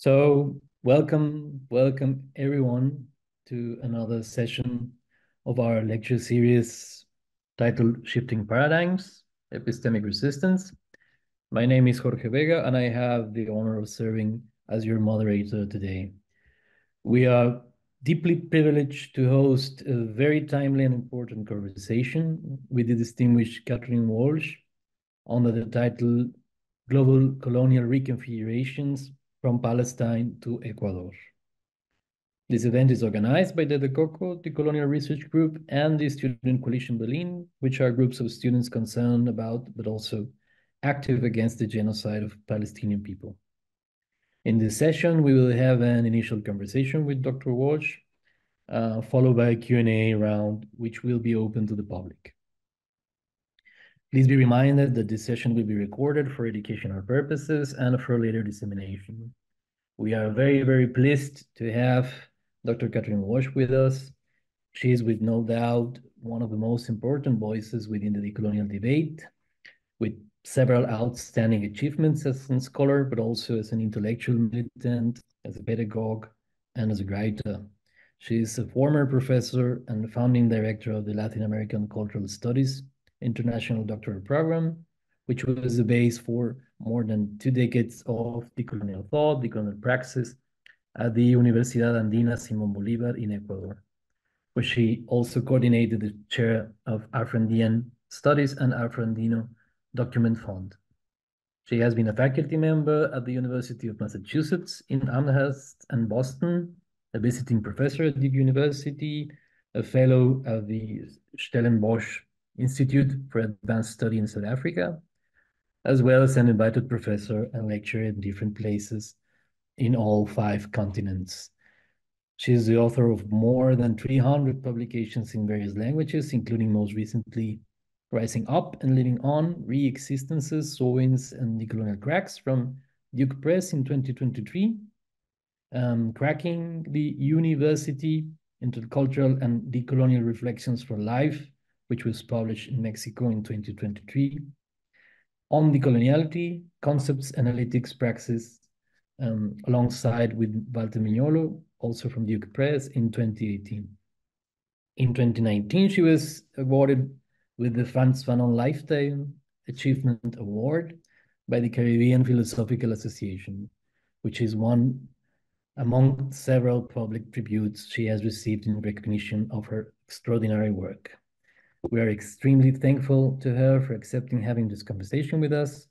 So welcome everyone to another session of our lecture series titled Shifting Paradigms, Epistemic Resistance. My name is Jorge Vega, and I have the honor of serving as your moderator today. We are deeply privileged to host a very timely and important conversation with the distinguished Catherine Walsh under the title Global-Colonial Reconfigurations from Palestine to Ecuador. This event is organized by the COCO, the Colonial Research Group, and the Student Coalition Berlin, which are groups of students concerned about, but also active against the genocide of Palestinian people. In this session, we will have an initial conversation with Dr. Walsh, followed by a Q&A round, which will be open to the public. Please be reminded that this session will be recorded for educational purposes and for later dissemination. We are very pleased to have Dr. Catherine Walsh with us. She is, with no doubt, one of the most important voices within the decolonial debate, with several outstanding achievements as a scholar, but also as an intellectual militant, as a pedagogue, and as a writer. She is a former professor and founding director of the Latin American Cultural Studies International Doctoral Program, which was the base for more than 2 decades of decolonial thought, decolonial praxis at the Universidad Andina Simón Bolívar in Ecuador, where she also coordinated the chair of Afro-Andean Studies and Afro-Andino Document Fund. She has been a faculty member at the University of Massachusetts in Amherst and Boston, a visiting professor at Duke University, a fellow at the Stellenbosch Institute for Advanced Study in South Africa, as well as an invited professor and lecturer in different places in all 5 continents. She is the author of more than 300 publications in various languages, including most recently Rising Up and Living On, Re-Existences, Sowings, and Decolonial Cracks from Duke Press in 2023, Cracking the University, Intercultural and Decolonial Reflections for Life, which was published in Mexico in 2023, On Decoloniality, Concepts, Analytics, Praxis, alongside with Walter Mignolo, also from Duke Press in 2018. In 2019, she was awarded with the Frantz Fanon Lifetime Achievement Award by the Caribbean Philosophical Association, which is one among several public tributes she has received in recognition of her extraordinary work. We are extremely thankful to her for accepting having this conversation with us.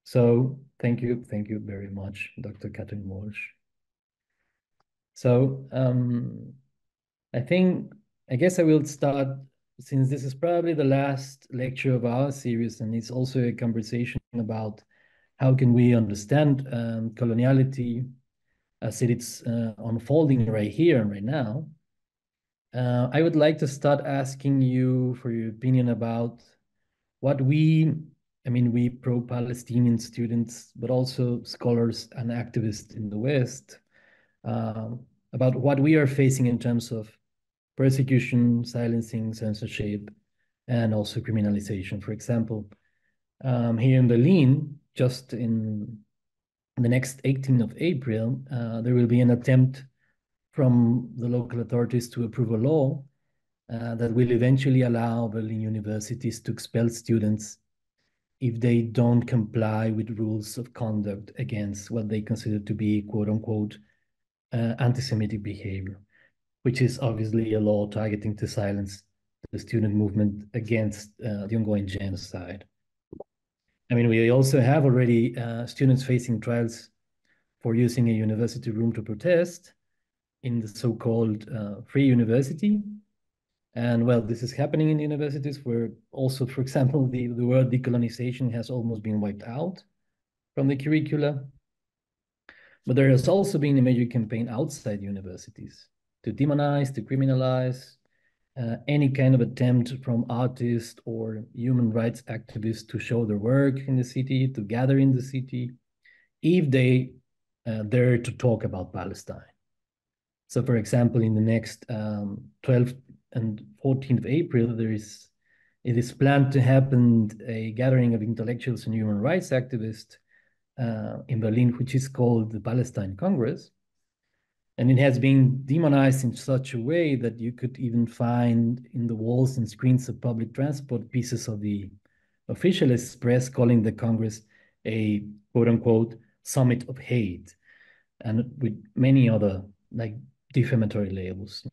So thank you very much, Dr. Catherine Walsh. So I guess I will start, since this is probably the last lecture of our series, and it's also a conversation about how can we understand coloniality as it's unfolding right here and right now. I would like to start asking you for your opinion about what we pro-Palestinian students, but also scholars and activists in the West, about what we are facing in terms of persecution, silencing, censorship, and also criminalization. For example, here in Berlin, just in the next 18th of April, there will be an attempt from the local authorities to approve a law that will eventually allow Berlin universities to expel students if they don't comply with rules of conduct against what they consider to be, quote unquote, anti-Semitic behavior, which is obviously a law targeting to silence the student movement against the ongoing genocide. I mean, we also have already students facing trials for using a university room to protest in the so-called Free University. And well, this is happening in universities where also, for example, the word decolonization has almost been wiped out from the curricula. But there has also been a major campaign outside universities to demonize, to criminalize any kind of attempt from artists or human rights activists to show their work in the city, to gather in the city, if they dare to talk about Palestine. So, for example, in the next 12th and 14th of April, it is planned to happen a gathering of intellectuals and human rights activists in Berlin, which is called the Palestine Congress. And it has been demonized in such a way that you could even find in the walls and screens of public transport pieces of the officialist press calling the Congress a quote unquote summit of hate, and with many other like defamatory labels.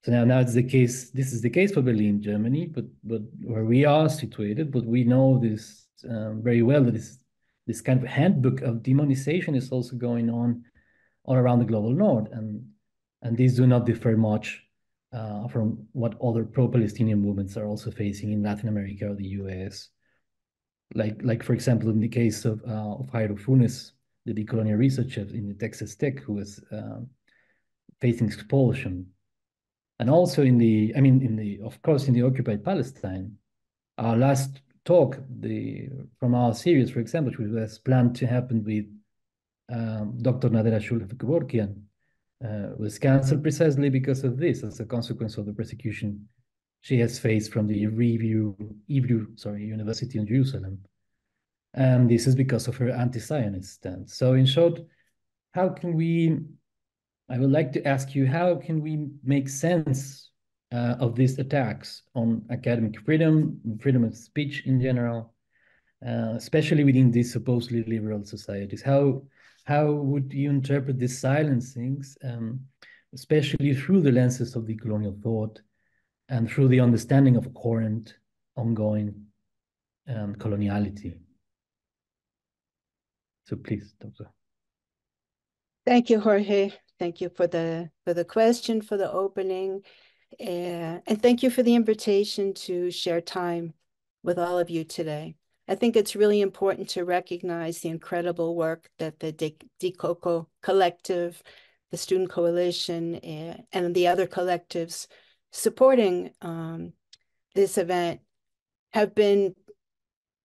So now it's the case. This is the case for Berlin, Germany, but where we are situated. But we know this very well that this kind of handbook of demonization is also going on all around the global north, and these do not differ much from what other pro-Palestinian movements are also facing in Latin America or the U.S. Like for example, in the case of Jairo Funes, the decolonial researcher in the Texas Tech, who was facing expulsion. And also of course, in the occupied Palestine, our last talk, from our series, for example, which was planned to happen with Dr. Nadera Shulf-Kevorkian, was cancelled precisely because of this, as a consequence of the persecution she has faced from the Hebrew University in Jerusalem. And this is because of her anti-Zionist stance. So in short, I would like to ask you, how can we make sense of these attacks on academic freedom, freedom of speech in general, especially within these supposedly liberal societies? How would you interpret these silencings, especially through the lenses of the colonial thought and through the understanding of current, ongoing coloniality? So please, Doctor. Thank you, Jorge. Thank you for the question, for the opening, and thank you for the invitation to share time with all of you today. I think it's really important to recognize the incredible work that the DeCoco Collective, the Student Coalition, and the other collectives supporting this event have been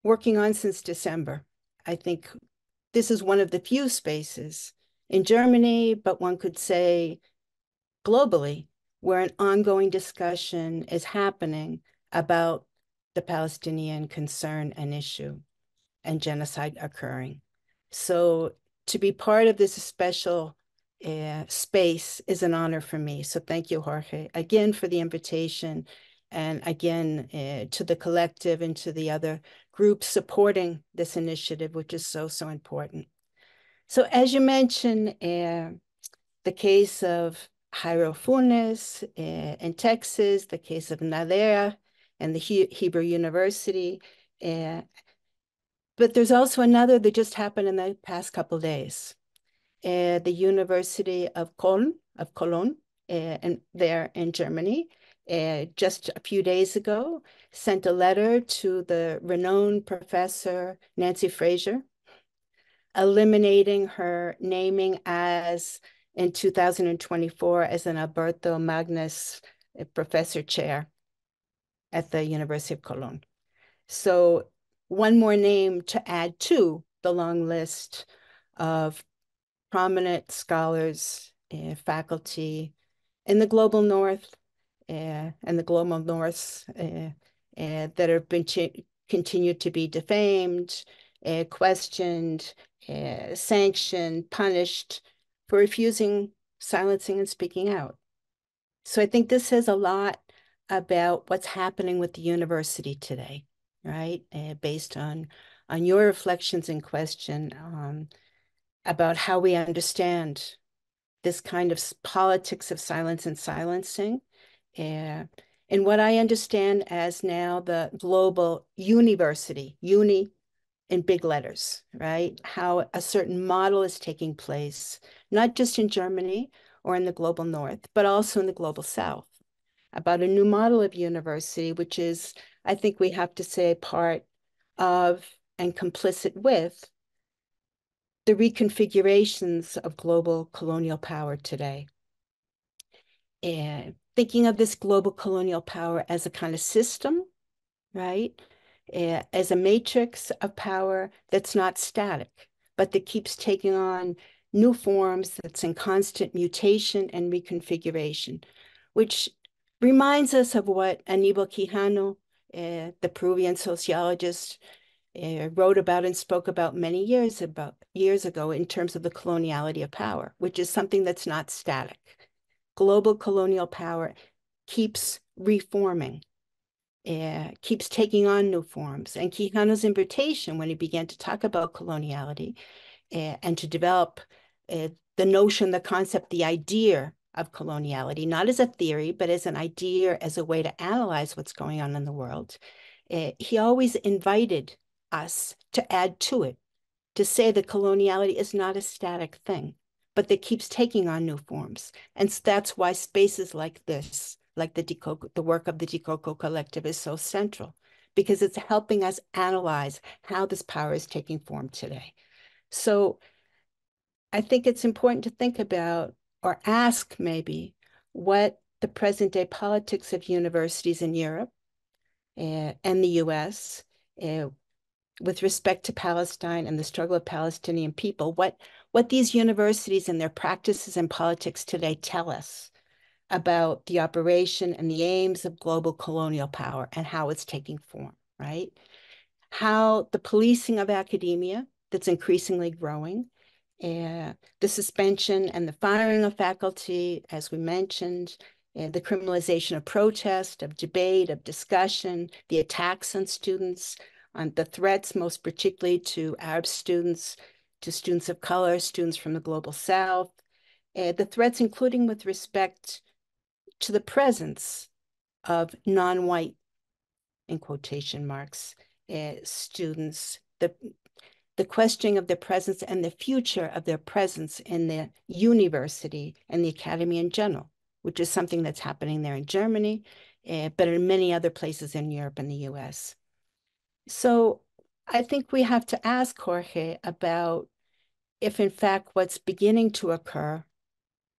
working on since December. I think this is one of the few spaces in Germany, but one could say globally, where an ongoing discussion is happening about the Palestinian concern and issue and genocide occurring. So to be part of this special space is an honor for me. So thank you, Jorge, again for the invitation, and again to the collective and to the other groups supporting this initiative, which is so important. So as you mentioned, the case of Jairo Funes in Texas, the case of Nadera and the Hebrew University, but there's also another that just happened in the past couple of days. The University of Cologne, and there in Germany, just a few days ago, sent a letter to the renowned professor Nancy Fraser, eliminating her naming as in 2024 as an Alberto Magnus professor chair at the University of Cologne. So one more name to add to the long list of prominent scholars, faculty in the global north and the global north that have been continued to be defamed, questioned, sanctioned, punished for refusing, silencing, and speaking out. So I think this says a lot about what's happening with the university today, right? Based on your reflections and question about how we understand this kind of politics of silence and silencing, and what I understand as now the global university, uni in big letters, right? How a certain model is taking place, not just in Germany or in the global north, but also in the global south, about a new model of university, which is, I think we have to say, part of and complicit with the reconfigurations of global colonial power today. And thinking of this global colonial power as a kind of system, right? As a matrix of power that's not static, but that keeps taking on new forms, that's in constant mutation and reconfiguration, which reminds us of what Aníbal Quijano, the Peruvian sociologist, wrote about and spoke about many years ago in terms of the coloniality of power, which is something that's not static. Global colonial power keeps reforming, keeps taking on new forms. And Quijano's invitation when he began to talk about coloniality and to develop the notion, the concept, the idea of coloniality, not as a theory, but as an idea, as a way to analyze what's going on in the world. He always invited us to add to it, to say that coloniality is not a static thing, but that keeps taking on new forms. And that's why spaces like this, like the work of the Dikoko Collective is so central, because it's helping us analyze how this power is taking form today. So I think it's important to think about or ask maybe what the present day politics of universities in Europe and the US with respect to Palestine and the struggle of Palestinian people, what these universities and their practices and politics today tell us about the operation and the aims of global colonial power and how it's taking form, right? How the policing of academia that's increasingly growing, the suspension and the firing of faculty, as we mentioned, the criminalization of protest, of debate, of discussion, the attacks on students, on the threats, most particularly to Arab students, to students of color, students from the global South, the threats including with respect to the presence of non-white, in quotation marks, students, the questioning of their presence and the future of their presence in the university and the academy in general, which is something that's happening there in Germany, but in many other places in Europe and the US. So I think we have to ask Jorge about if in fact what's beginning to occur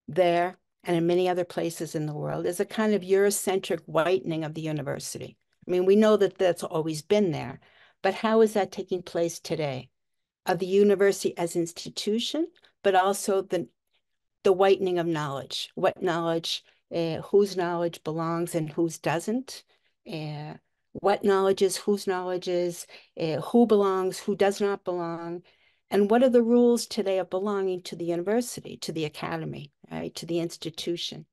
there and in many other places in the world is a kind of Eurocentric whitening of the university. I mean, we know that that's always been there, but how is that taking place today? Of the university as institution, but also the whitening of knowledge, what knowledge, whose knowledge belongs and whose doesn't, what knowledge is, whose knowledge is, who belongs, who does not belong, and what are the rules today of belonging to the university, to the academy, right, to the institution,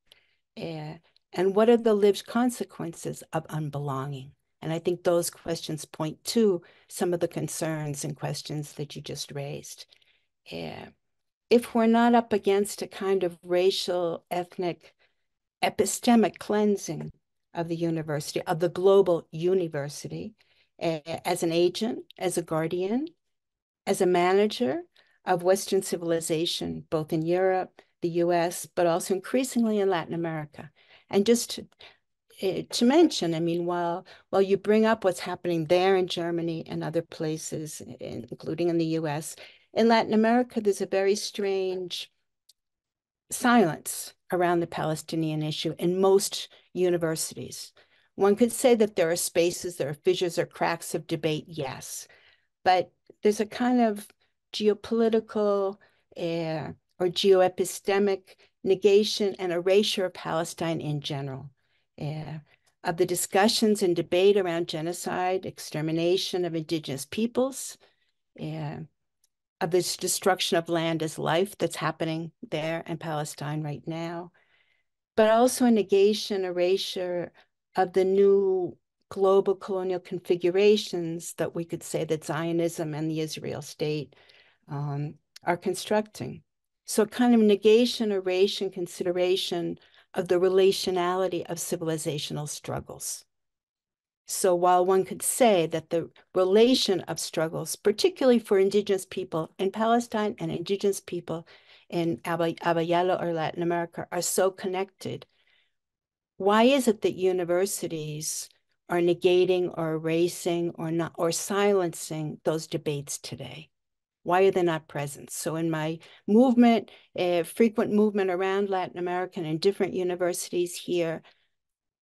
and what are the lived consequences of unbelonging? And I think those questions point to some of the concerns and questions that you just raised. If we're not up against a kind of racial, ethnic, epistemic cleansing of the university, of the global university, as an agent, as a guardian, as a manager of Western civilization, both in Europe, the US, but also increasingly in Latin America. And just to mention, I mean, while you bring up what's happening there in Germany and other places, including in the US, in Latin America, there's a very strange silence around the Palestinian issue in most universities. One could say that there are spaces, there are fissures or cracks of debate, yes, but there's a kind of geopolitical or geoepistemic negation and erasure of Palestine in general. Of the discussions and debate around genocide, extermination of indigenous peoples, of this destruction of land as life that's happening there in Palestine right now, but also a negation, erasure of the new global colonial configurations that we could say that Zionism and the Israel state are constructing. So kind of negation, erasure, consideration of the relationality of civilizational struggles. So while one could say that the relation of struggles, particularly for indigenous people in Palestine and indigenous people in Abayala or Latin America are so connected, why is it that universities are negating or erasing or not or silencing those debates today? Why are they not present? So in my movement, frequent movement around Latin America and in different universities here,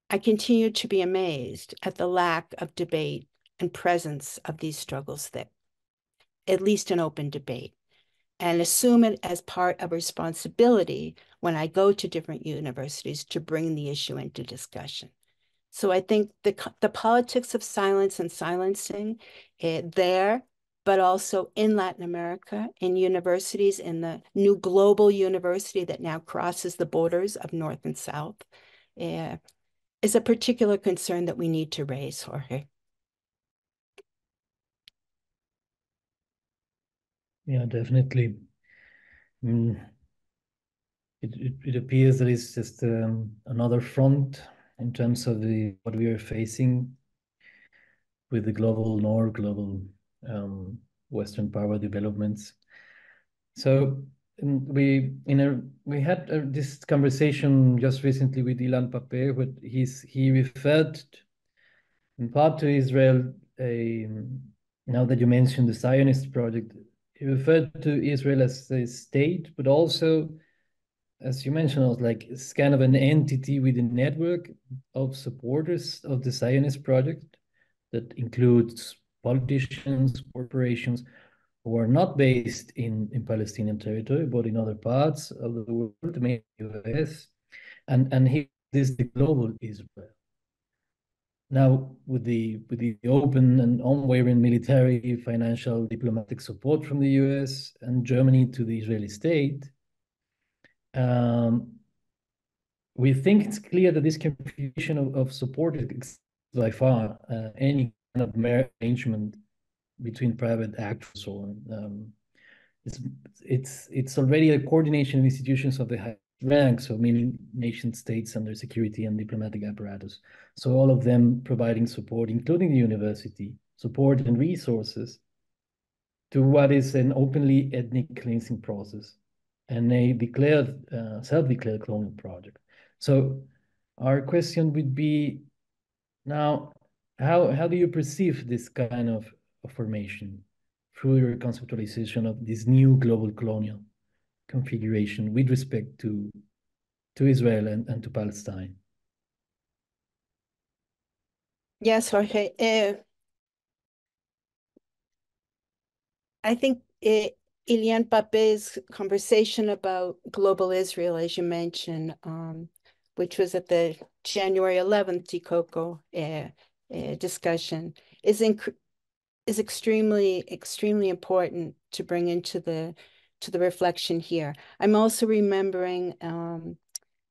I continue to be amazed at the lack of debate and presence of these struggles that, at least an open debate, and assume it as part of responsibility when I go to different universities to bring the issue into discussion. So I think the politics of silence and silencing there, but also in Latin America, in universities, in the new global university that now crosses the borders of North and South, is a particular concern that we need to raise, Jorge. Yeah, definitely. It appears that it's just another front in terms of what we are facing with the global north, global Western power developments. So we had this conversation just recently with Ilan Pape, but he referred in part to Israel. Now that you mentioned the Zionist project, he referred to Israel as a state, but also, as you mentioned, it was like it's kind of an entity with a network of supporters of the Zionist project that includes politicians, corporations who are not based in Palestinian territory, but in other parts of the world, mainly US. And he is the global Israel. Now, with the open and unwavering military, financial, diplomatic support from the US and Germany to the Israeli state, we think it's clear that this configuration of support is by far any kind of arrangement between private actors or it's already a coordination of institutions of the highest rank, so meaning nation states and their security and diplomatic apparatus. So all of them providing support, including the university, support and resources to what is an openly ethnic cleansing process and a declared, self-declared colonial project. So our question would be now, how do you perceive this kind of formation through your conceptualization of this new global colonial configuration with respect to Israel and to Palestine? Yes, Jorge. I think Ilian Pape's conversation about global Israel, as you mentioned, which was at the January 11th TCOCO discussion, is extremely important to bring into the reflection here. I'm also remembering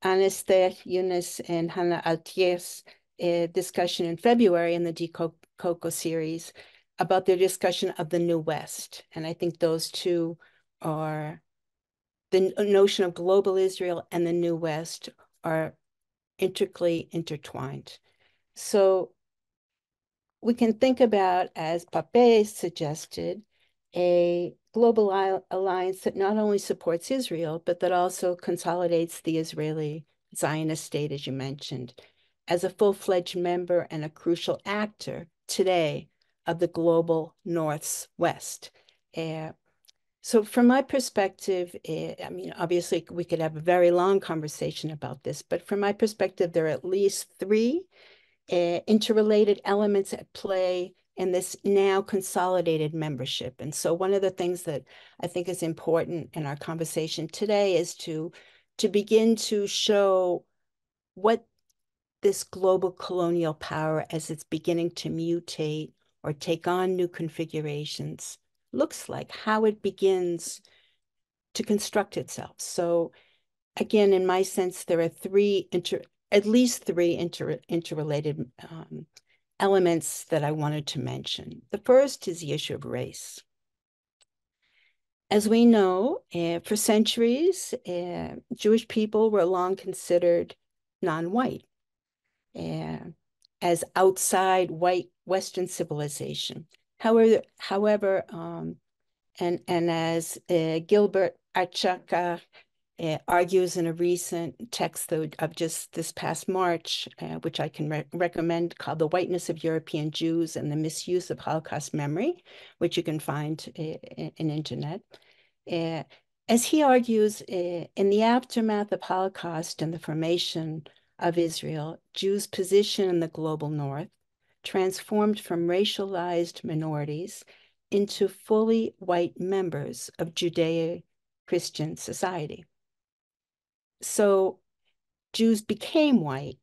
Anester Yunus and Hannah Altier's discussion in February in the TCOCO series about their discussion of the New West. And I think those two are, the notion of global Israel and the New West are intricately intertwined. So we can think about, as Pape suggested, a global alliance that not only supports Israel, but that also consolidates the Israeli Zionist state, as you mentioned, as a full-fledged member and a crucial actor today of the global North-West. So from my perspective, I mean, obviously we could have a very long conversation about this, but from my perspective, there are at least three interrelated elements at play in this now consolidated membership. And so one of the things that I think is important in our conversation today is to begin to show what this global colonial power, as it's beginning to mutate or take on new configurations, looks like, how it begins to construct itself. So again, in my sense, there are at least three interrelated elements that I wanted to mention. The first is the issue of race. As we know, for centuries, Jewish people were long considered non-white, as outside white Western civilization. However, and as Gilbert Achaka argues in a recent text of just this past March, which I can recommend, called The Whiteness of European Jews and the Misuse of Holocaust Memory, which you can find in internet. As he argues, in the aftermath of Holocaust and the formation of Israel, Jews' position in the global North transformed from racialized minorities into fully white members of Judeo-Christian society. So Jews became white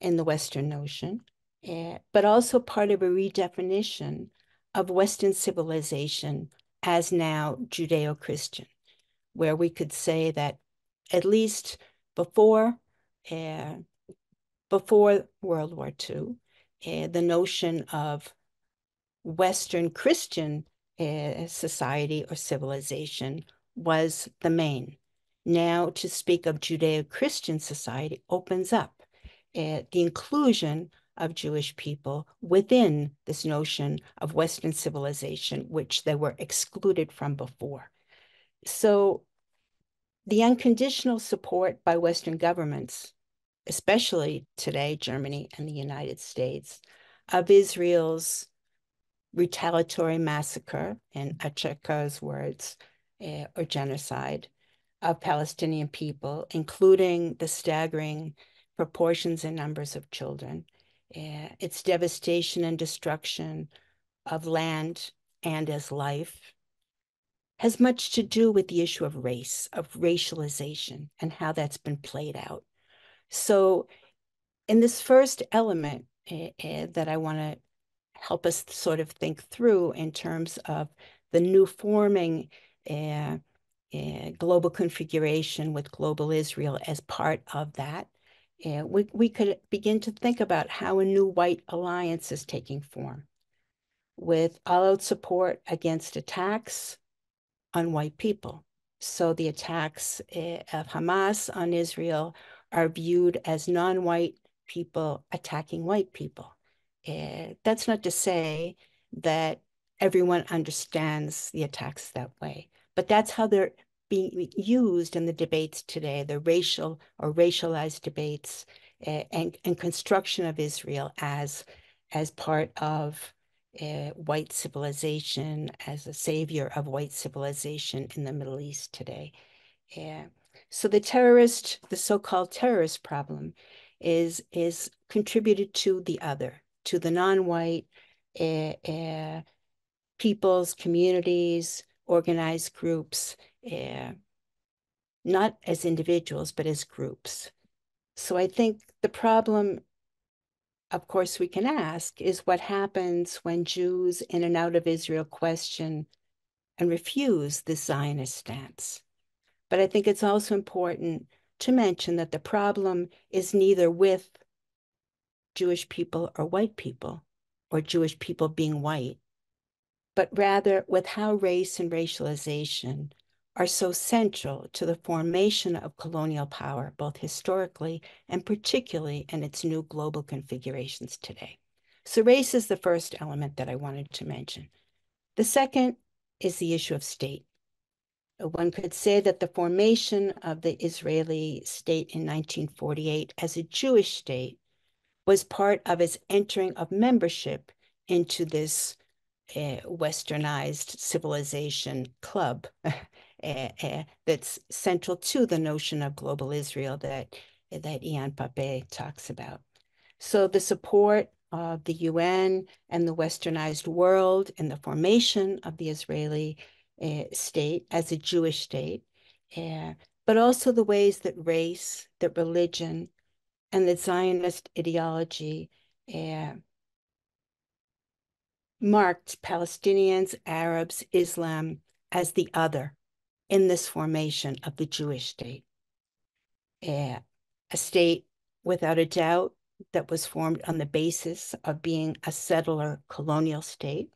in the Western notion, but also part of a redefinition of Western civilization as now Judeo-Christian, where we could say that at least before World War II, the notion of Western Christian society or civilization was the main. Now, to speak of Judeo-Christian society opens up the inclusion of Jewish people within this notion of Western civilization, which they were excluded from before. So the unconditional support by Western governments, especially today, Germany and the United States, of Israel's retaliatory massacre, in Herzog's words, or genocide of Palestinian people, including the staggering proportions and numbers of children, its devastation and destruction of land and as life, has much to do with the issue of race, of racialization, and how that's been played out. So in this first element that I want to help us sort of think through in terms of the new forming global configuration with global Israel as part of that, we could begin to think about how a new white alliance is taking form with all-out support against attacks on white people. So the attacks of Hamas on Israel are viewed as non-white people attacking white people. That's not to say that everyone understands the attacks that way, but that's how they're being used in the debates today, the racial or racialized debates and construction of Israel as part of white civilization, as a savior of white civilization in the Middle East today. So the so-called terrorist problem is contributed to the other, to the non-white peoples, communities, organized groups, not as individuals, but as groups. So I think the problem, of course, we can ask is what happens when Jews in and out of Israel question and refuse the Zionist stance. But I think it's also important to mention that the problem is neither with Jewish people or white people, or Jewish people being white, but rather with how race and racialization are so central to the formation of colonial power, both historically and particularly in its new global configurations today. So race is the first element that I wanted to mention. The second is the issue of state. One could say that the formation of the Israeli state in 1948 as a Jewish state was part of its entering of membership into this westernized civilization club that's central to the notion of global Israel that Ian Pape talks about. So the support of the UN and the westernized world in the formation of the Israeli state as a Jewish state, but also the ways that race, that religion, and the Zionist ideology marked Palestinians, Arabs, Islam as the other in this formation of the Jewish state. A state, without a doubt, that was formed on the basis of being a settler colonial state,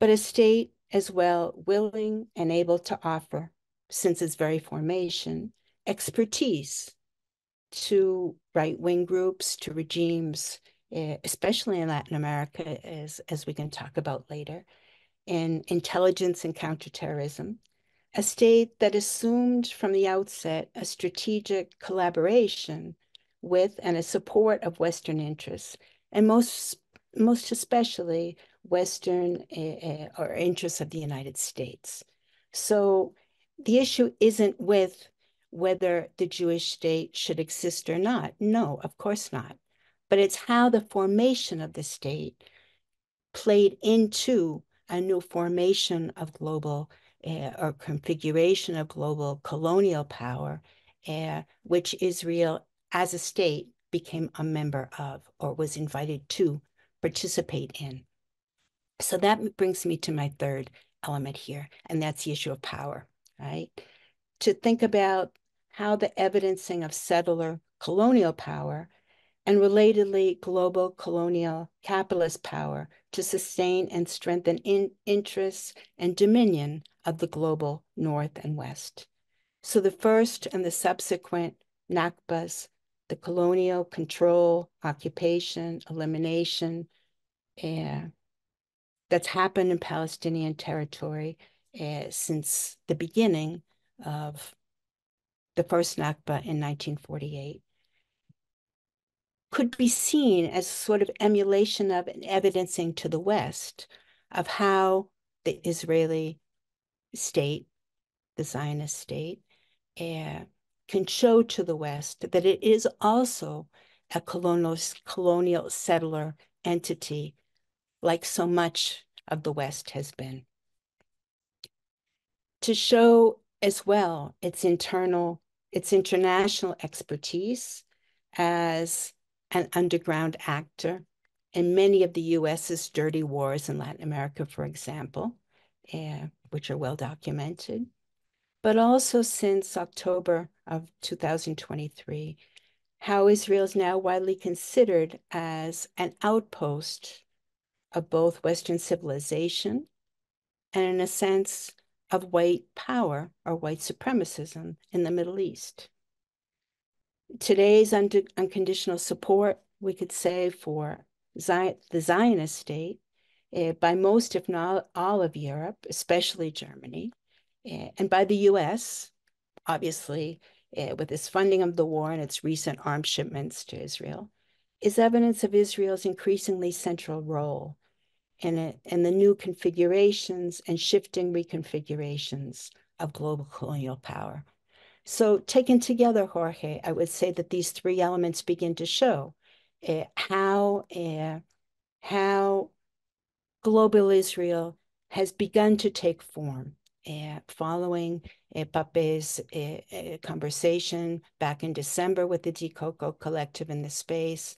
but a state as well willing and able to offer, since its very formation, expertise to right-wing groups, to regimes, especially in Latin America, as we can talk about later, in intelligence and counterterrorism, a state that assumed from the outset a strategic collaboration with and a support of Western interests, and most especially Western or interests of the United States. So the issue isn't with whether the Jewish state should exist or not. No, of course not. But it's how the formation of the state played into a new formation of global or configuration of global colonial power, which Israel as a state became a member of or was invited to participate in. So that brings me to my third element here, and that's the issue of power, right? To think about how the evidencing of settler colonial power and relatedly global colonial capitalist power to sustain and strengthen interests and dominion of the global North and West. So the first and the subsequent Nakbas, the colonial control, occupation, elimination, that's happened in Palestinian territory since the beginning of the first Nakba in 1948, could be seen as sort of emulation of and evidencing to the West of how the Israeli state, the Zionist state, can show to the West that it is also a colonial settler entity, like so much of the West has been. To show as well its international expertise as an underground actor in many of the US's dirty wars in Latin America, for example, which are well documented, but also since October of 2023, how Israel is now widely considered as an outpost of both Western civilization and, in a sense, of white power or white supremacism in the Middle East. Today's unconditional support, we could say, for the Zionist state by most, if not all, of Europe, especially Germany, and by the US, obviously, with its funding of the war and its recent arms shipments to Israel, is evidence of Israel's increasingly central role in the new configurations and shifting reconfigurations of global colonial power. So taken together, Jorge, I would say that these three elements begin to show how global Israel has begun to take form following Pape's conversation back in December with the Dikoko Collective in the space,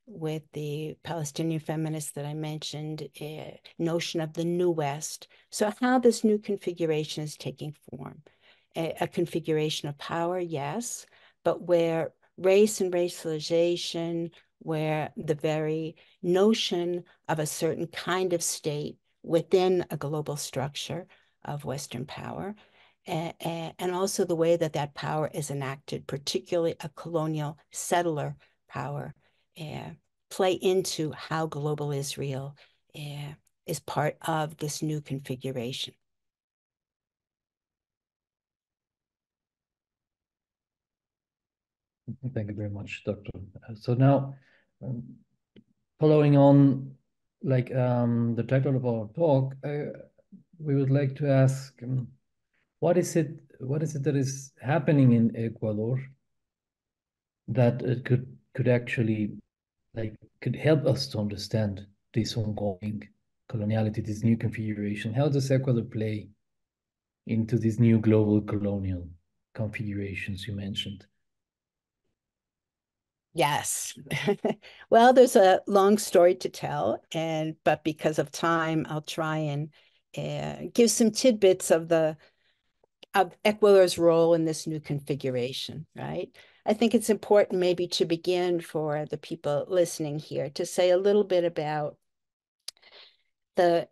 with the Palestinian feminists that I mentioned, notion of the New West. So how this new configuration is taking form. A configuration of power, yes, but where race and racialization, where the very notion of a certain kind of state within a global structure of Western power, and also the way that that power is enacted, particularly a colonial settler power, play into how global Israel is part of this new configuration. Thank you very much, Doctor. So now, following on, like the title of our talk, we would like to ask, what is it that is happening in Ecuador that it could actually could help us to understand this ongoing coloniality, this new configuration? How does Ecuador play into these new global colonial configurations you mentioned? Yes. Well, there's a long story to tell, but because of time, I'll try and give some tidbits of Ecuador's role in this new configuration, right? I think it's important maybe to begin for the people listening here to say a little bit about the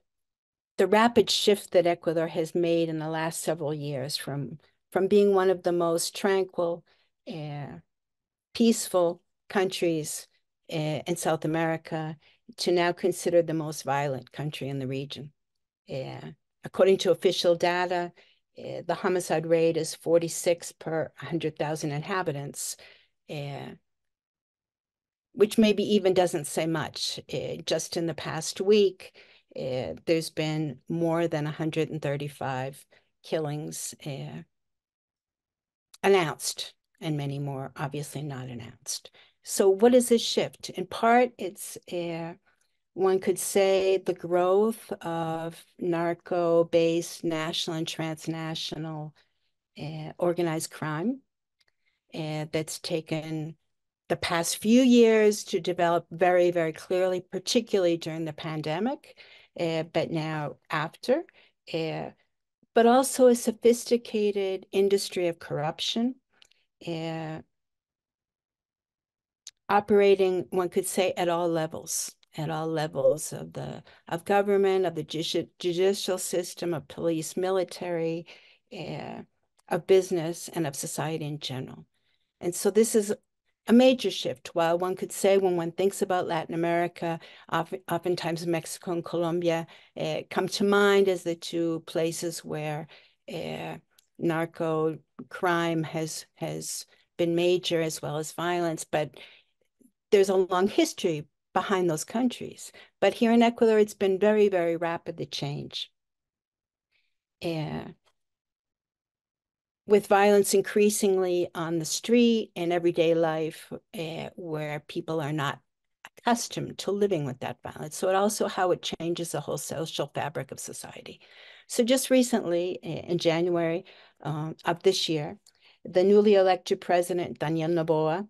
rapid shift that Ecuador has made in the last several years from being one of the most tranquil, peaceful countries in South America to now considered the most violent country in the region. According to official data, the homicide rate is 46 per 100,000 inhabitants, which maybe even doesn't say much. Just in the past week, there's been more than 135 killings announced, and many more obviously not announced. So what is this shift? In part, it's one could say the growth of narco-based national and transnational organized crime that's taken the past few years to develop very, very clearly, particularly during the pandemic, but now after, but also a sophisticated industry of corruption, operating, one could say, at all levels of government, of the judicial system, of police, military, of business, and of society in general. And so this is a major shift. While one could say, when one thinks about Latin America, oftentimes Mexico and Colombia come to mind as the two places where narco crime has been major, as well as violence, but there's a long history behind those countries. But here in Ecuador, it's been very, very rapid, the change. With violence increasingly on the street and everyday life, where people are not accustomed to living with that violence. So it also how it changes the whole social fabric of society. So just recently, in January of this year, the newly elected president, Daniel Noboa,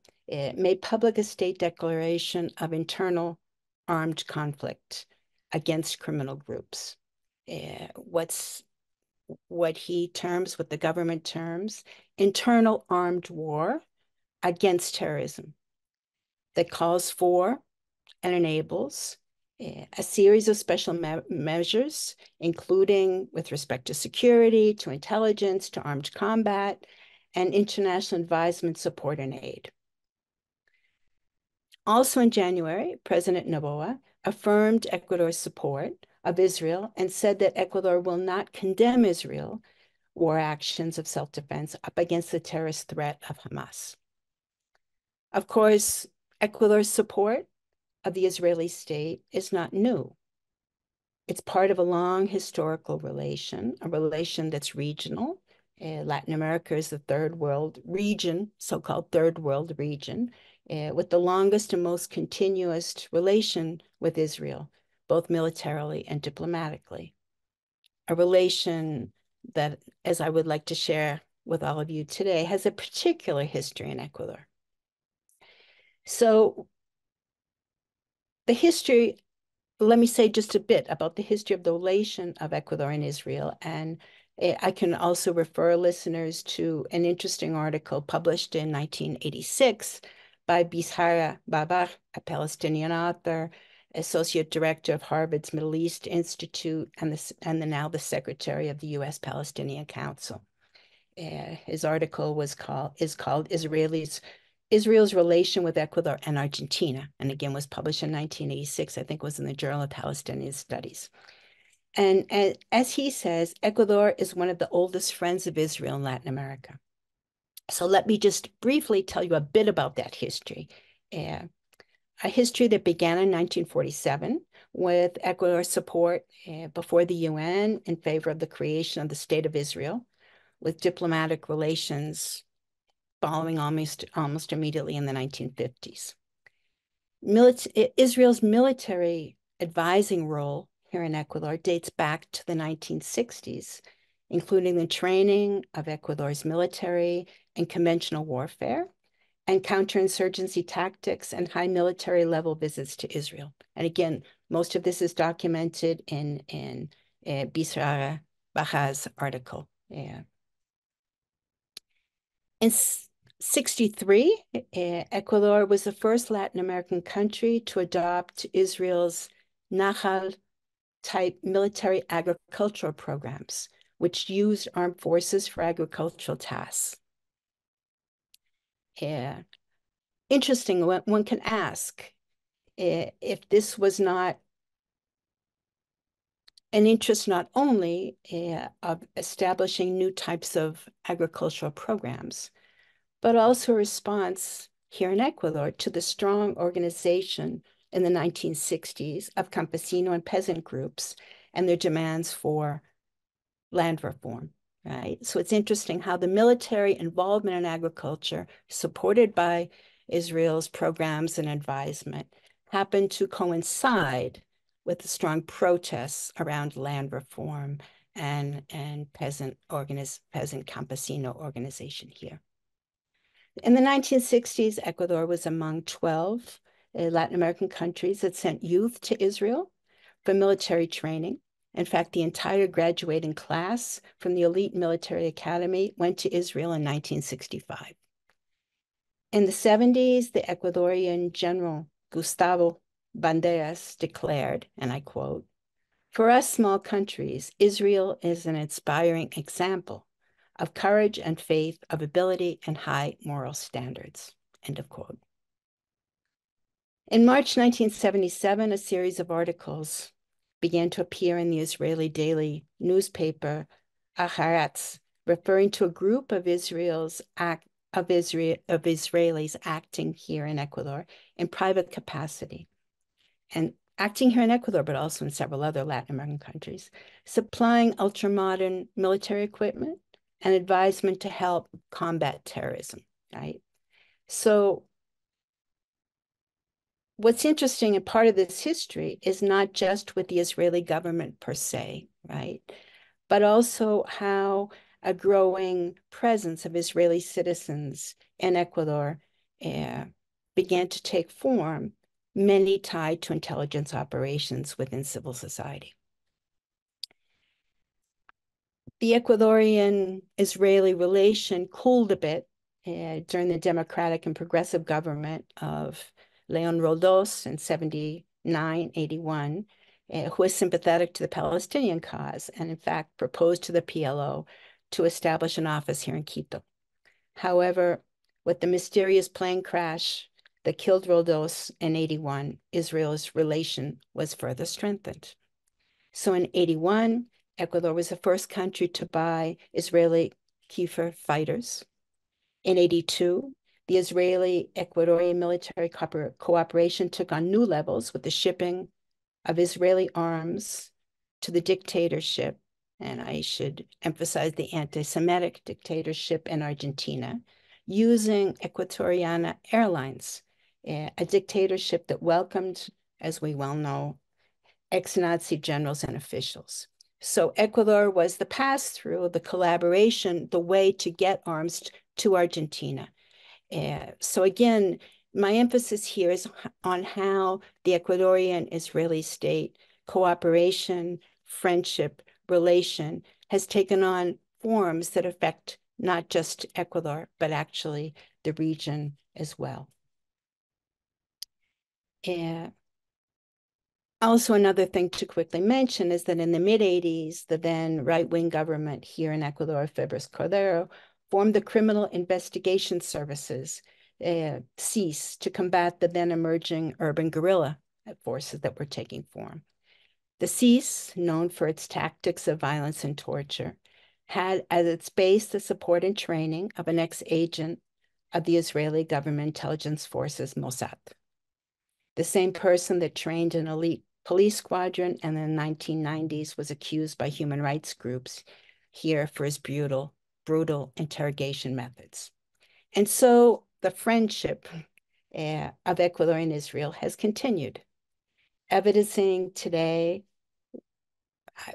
made public a state declaration of internal armed conflict against criminal groups. What he terms, what the government terms, internal armed war against terrorism that calls for and enables a series of special measures, including with respect to security, to intelligence, to armed combat, and international advisement, support, and aid. Also in January, President Noboa affirmed Ecuador's support of Israel and said that Ecuador will not condemn Israel war actions of self-defense up against the terrorist threat of Hamas. Of course, Ecuador's support of the Israeli state is not new. It's part of a long historical relation, a relation that's regional. Latin America is the third world region, so-called third world region, with the longest and most continuous relation with Israel, both militarily and diplomatically. A relation that, as I would like to share with all of you today, has a particular history in Ecuador. So the history, let me say just a bit about the history of the relation of Ecuador and Israel. And I can also refer listeners to an interesting article published in 1986 by Bisara Babar, a author, associate director of Harvard's Middle East Institute, and now the secretary of the U.S. Palestinian Council. His article is called Israel's relation with Ecuador and Argentina, and again was published in 1986. I think it was in the Journal of Palestinian Studies. And as he says, Ecuador is one of the oldest friends of Israel in Latin America. So let me just briefly tell you a bit about that history. A history that began in 1947 with Ecuador's support before the UN in favor of the creation of the State of Israel, with diplomatic relations following almost immediately in the 1950s. Israel's military advising role here in Ecuador dates back to the 1960s, including the training of Ecuador's military and conventional warfare, and counterinsurgency tactics and high military level visits to Israel. And again, most of this is documented in Bisara Bahar's article. In 1963, Ecuador was the first Latin American country to adopt Israel's Nahal-type military agricultural programs, which used armed forces for agricultural tasks. Interesting, one can ask if this was not an interest not only of establishing new types of agricultural programs, but also a response here in Ecuador to the strong organization in the 1960s of campesino and peasant groups and their demands for land reform, right? So it's interesting how the military involvement in agriculture, supported by Israel's programs and advisement, happened to coincide with the strong protests around land reform and peasant campesino organization here. In the 1960s, Ecuador was among 12 Latin American countries that sent youth to Israel for military training. In fact, the entire graduating class from the elite military academy went to Israel in 1965. In the 70s, the Ecuadorian General Gustavo Banderas declared, and I quote, "For us small countries, Israel is an inspiring example of courage and faith, of ability and high moral standards," end of quote. In March 1977, a series of articles began to appear in the Israeli daily newspaper Haaretz, referring to a group of Israelis acting here in Ecuador in private capacity, and acting here in Ecuador, but also in several other Latin American countries, supplying ultramodern military equipment and advisement to help combat terrorism, right? So what's interesting and part of this history is not just with the Israeli government per se, right? But also how a growing presence of Israeli citizens in Ecuador began to take form, many tied to intelligence operations within civil society. The Ecuadorian-Israeli relation cooled a bit during the democratic and progressive government of Leon Roldos in 79, 81, who was sympathetic to the Palestinian cause and in fact proposed to the PLO to establish an office here in Quito. However, with the mysterious plane crash that killed Roldos in 81, Israel's relation was further strengthened. So in 81, Ecuador was the first country to buy Israeli Kiefer fighters. In 82, the Israeli-Ecuadorian military cooperation took on new levels with the shipping of Israeli arms to the dictatorship, and I should emphasize the anti-Semitic dictatorship in Argentina, using Ecuadoriana Airlines, a dictatorship that welcomed, as we well know, ex-Nazi generals and officials. So Ecuador was the pass-through, the collaboration, the way to get arms to Argentina. So again, my emphasis here is on how the Ecuadorian-Israeli state cooperation, friendship, relation has taken on forms that affect not just Ecuador, but actually the region as well. Also, another thing to quickly mention is that in the mid-80s, the then right-wing government here in Ecuador, Febres Cordero, formed the Criminal Investigation Services, CIS, to combat the then emerging urban guerrilla forces that were taking form. The CIS, known for its tactics of violence and torture, had as its base the support and training of an ex-agent of the Israeli government intelligence forces, Mossad. The same person that trained an elite police squadron and in the 1990s was accused by human rights groups here for his brutal interrogation methods. And so the friendship of Ecuador and Israel has continued, evidencing today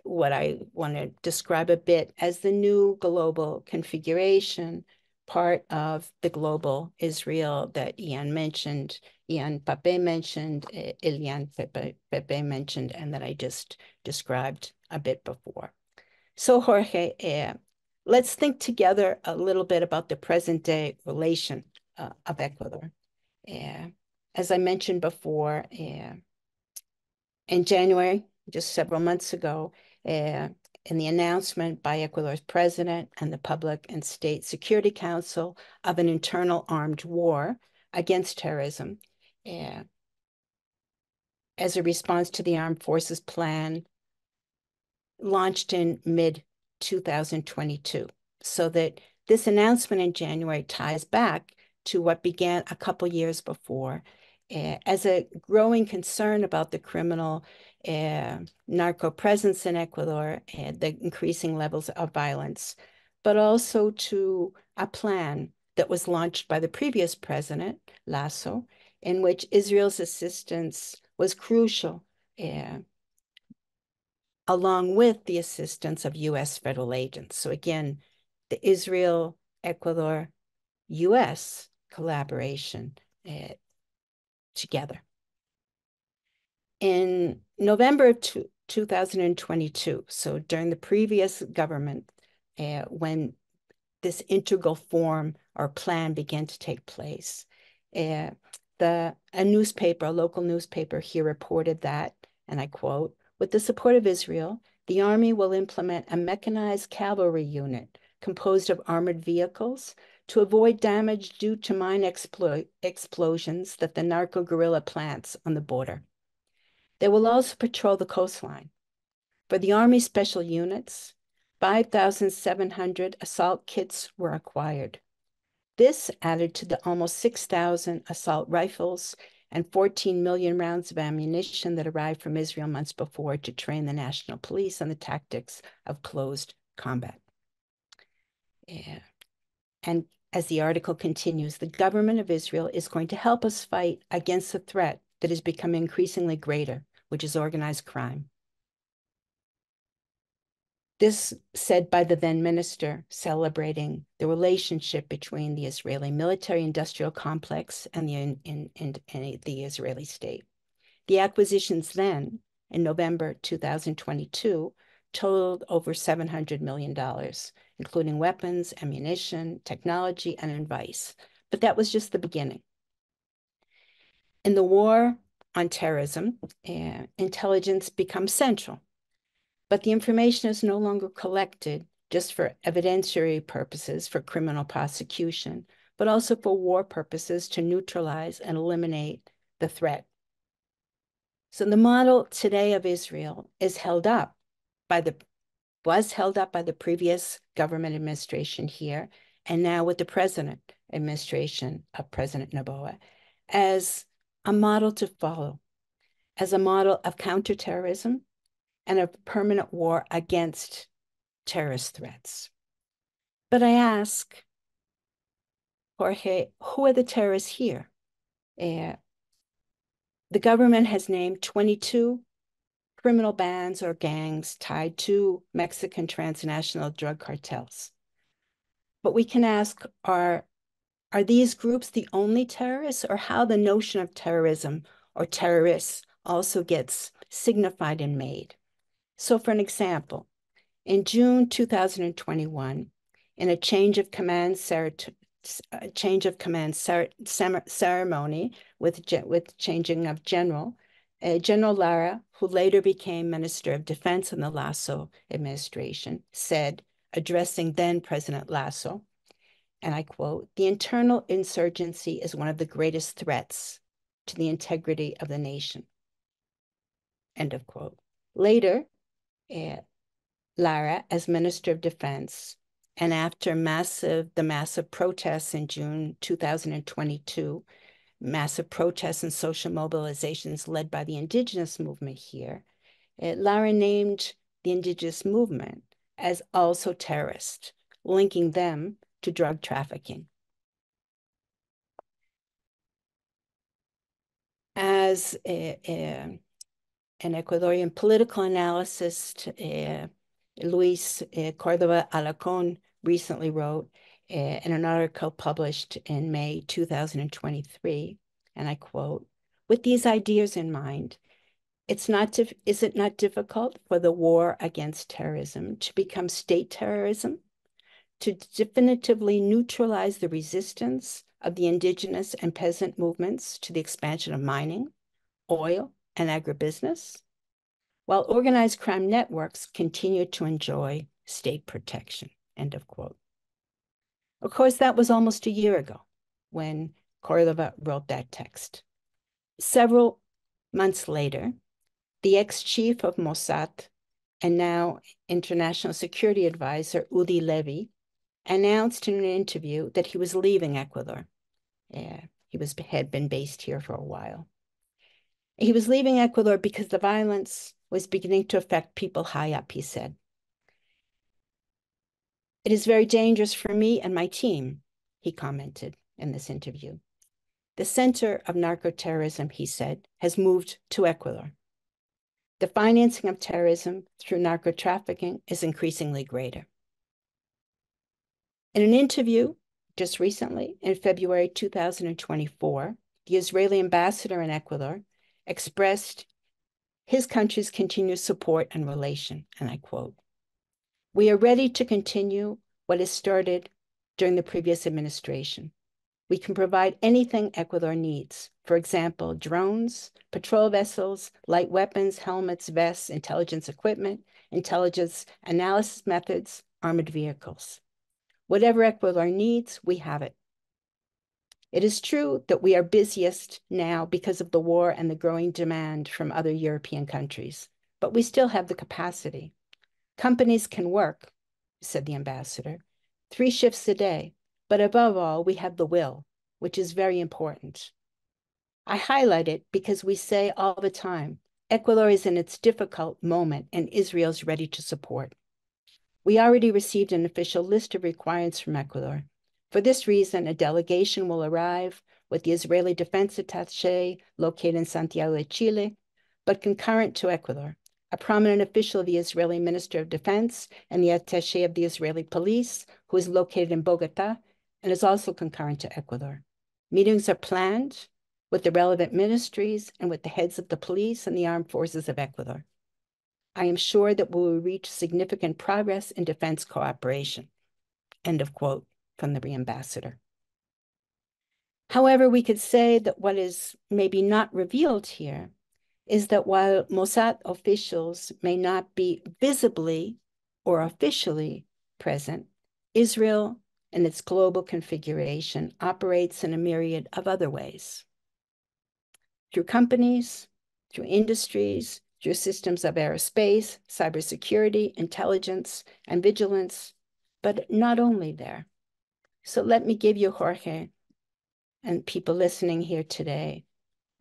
what I want to describe a bit as the new global configuration, part of the global Israel that Ian Pape mentioned, Ilian Pepe mentioned, and that I just described a bit before. So Jorge, let's think together a little bit about the present day relation of Ecuador. As I mentioned before, in January, just several months ago, in the announcement by Ecuador's president and the Public and State Security Council of an internal armed war against terrorism, as a response to the Armed Forces Plan launched in mid-2022. So that this announcement in January ties back to what began a couple years before, as a growing concern about the criminal narco presence in Ecuador and the increasing levels of violence, but also to a plan that was launched by the previous president, Lasso, in which Israel's assistance was crucial, along with the assistance of U.S. federal agents. So again, the Israel, Ecuador, U.S. collaboration together. In November of 2022, so during the previous government, when this integral form or plan began to take place, a local newspaper here reported that, and I quote, "With the support of Israel, the army will implement a mechanized cavalry unit composed of armored vehicles to avoid damage due to mine explosions that the narco-guerrilla plants on the border. They will also patrol the coastline. For the Army Special Units, 5,700 assault kits were acquired. This added to the almost 6,000 assault rifles and 14 million rounds of ammunition that arrived from Israel months before to train the national police on the tactics of closed combat." And as the article continues, the government of Israel is going to help us fight against a threat that is becoming increasingly greater, which is organized crime. This said by the then minister, celebrating the relationship between the Israeli military-industrial complex and the Israeli state. The acquisitions then, in November 2022, totaled over $700 million, including weapons, ammunition, technology, and advice. But that was just the beginning. In the war on terrorism, intelligence becomes central. But the information is no longer collected just for evidentiary purposes, for criminal prosecution, but also for war purposes to neutralize and eliminate the threat. So the model today of Israel is was held up by the previous government administration here, and now with the present administration of President Nakba, as a model to follow, as a model of counterterrorism and a permanent war against terrorist threats. But I ask, Jorge, who are the terrorists here? The government has named 22 criminal bands or gangs tied to Mexican transnational drug cartels. But we can ask, are these groups the only terrorists, or how the notion of terrorism or terrorists also gets signified and made? So for an example, in June 2021, in a change of command ceremony with changing of General Lara, who later became Minister of Defense in the Lasso administration, said, addressing then President Lasso, and I quote, "The internal insurgency is one of the greatest threats to the integrity of the nation." End of quote. Later, Lara, as Minister of Defense, and after the massive protests in June 2022, massive protests and social mobilizations led by the indigenous movement here, Lara named the indigenous movement as also terrorist, linking them to drug trafficking. As an Ecuadorian political analyst, Luis Cordova Alacon recently wrote in an article published in May 2023, and I quote, "With these ideas in mind, is it not difficult for the war against terrorism to become state terrorism, to definitively neutralize the resistance of the indigenous and peasant movements to the expansion of mining, oil, and agribusiness, while organized crime networks continue to enjoy state protection?" End of quote. Of course, that was almost a year ago when Cordova wrote that text. Several months later, the ex-chief of Mossad and now international security advisor, Udi Levy, announced in an interview that he was leaving Ecuador. He had been based here for a while. He was leaving Ecuador because the violence was beginning to affect people high up, he said. "It is very dangerous for me and my team," he commented in this interview. "The center of narco-terrorism," he said, "has moved to Ecuador. The financing of terrorism through narco-trafficking is increasingly greater." In an interview just recently, in February 2024, the Israeli ambassador in Ecuador expressed his country's continued support and relation, and I quote, "We are ready to continue what is started during the previous administration. We can provide anything Ecuador needs. For example, drones, patrol vessels, light weapons, helmets, vests, intelligence equipment, intelligence analysis methods, armored vehicles. Whatever Ecuador needs, we have it. It is true that we are busiest now because of the war and the growing demand from other European countries, but we still have the capacity. Companies can work," said the ambassador, "3 shifts a day, but above all, we have the will, which is very important. I highlight it because we say all the time, Ecuador is in its difficult moment and Israel's ready to support. We already received an official list of requirements from Ecuador. For this reason, a delegation will arrive with the Israeli Defense Attaché located in Santiago de Chile, but concurrent to Ecuador, a prominent official of the Israeli Minister of Defense and the attaché of the Israeli police, who is located in Bogota and is also concurrent to Ecuador. Meetings are planned with the relevant ministries and with the heads of the police and the armed forces of Ecuador. I am sure that we will reach significant progress in defense cooperation." End of quote from the ambassador. However, we could say that what is maybe not revealed here is that while Mossad officials may not be visibly or officially present, Israel and its global configuration operates in a myriad of other ways. Through companies, through industries, through systems of aerospace, cybersecurity, intelligence, and vigilance, but not only there. So let me give you, Jorge, and people listening here today,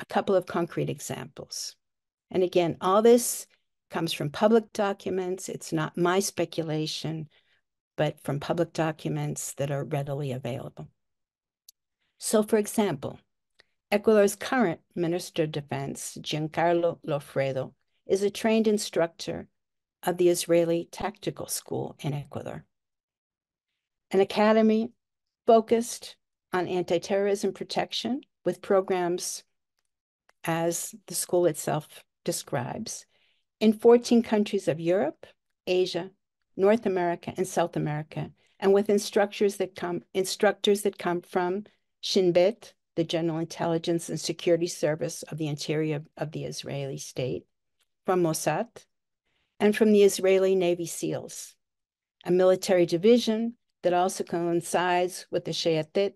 a couple of concrete examples. And again, all this comes from public documents. It's not my speculation, but from public documents that are readily available. So for example, Ecuador's current Minister of Defense, Giancarlo Lofredo, is a trained instructor of the Israeli Tactical School in Ecuador, an academy focused on anti-terrorism protection with programs, as the school itself describes, in 14 countries of Europe, Asia, North America, and South America, and with instructors that come from Shin Bet, the General Intelligence and Security Service of the Interior of the Israeli state, from Mossad, and from the Israeli Navy SEALs, a military division that also coincides with the Shayatet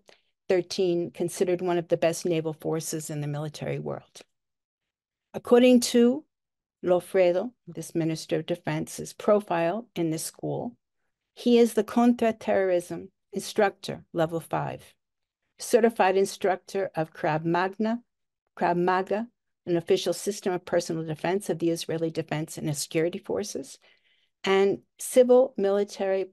13, considered one of the best naval forces in the military world. According to Lofredo, this Minister of Defense's profile in this school, he is the counter-terrorism instructor, level 5, certified instructor of Krav Maga, an official system of personal defense of the Israeli Defense and Security Forces, and civil military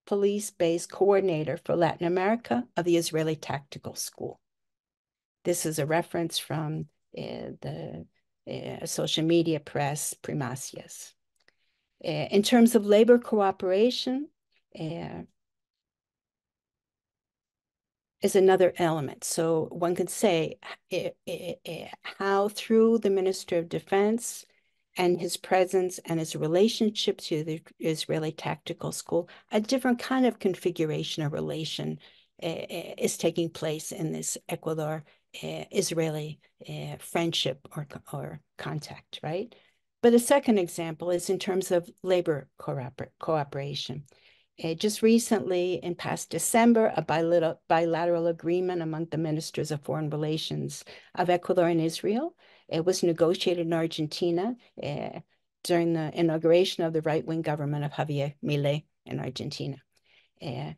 police-based coordinator for Latin America of the Israeli Tactical School. This is a reference from the social media press, Primicias. In terms of labor cooperation, is another element. So one could say how through the Minister of Defense and his presence and his relationship to the Israeli Tactical School, a different kind of configuration or relation is taking place in this Ecuador-Israeli friendship or contact, right? But a second example is in terms of labor cooperation. Just recently, in past December, a bilateral agreement among the ministers of foreign relations of Ecuador and Israel was negotiated in Argentina during the inauguration of the right-wing government of Javier Milei in Argentina. In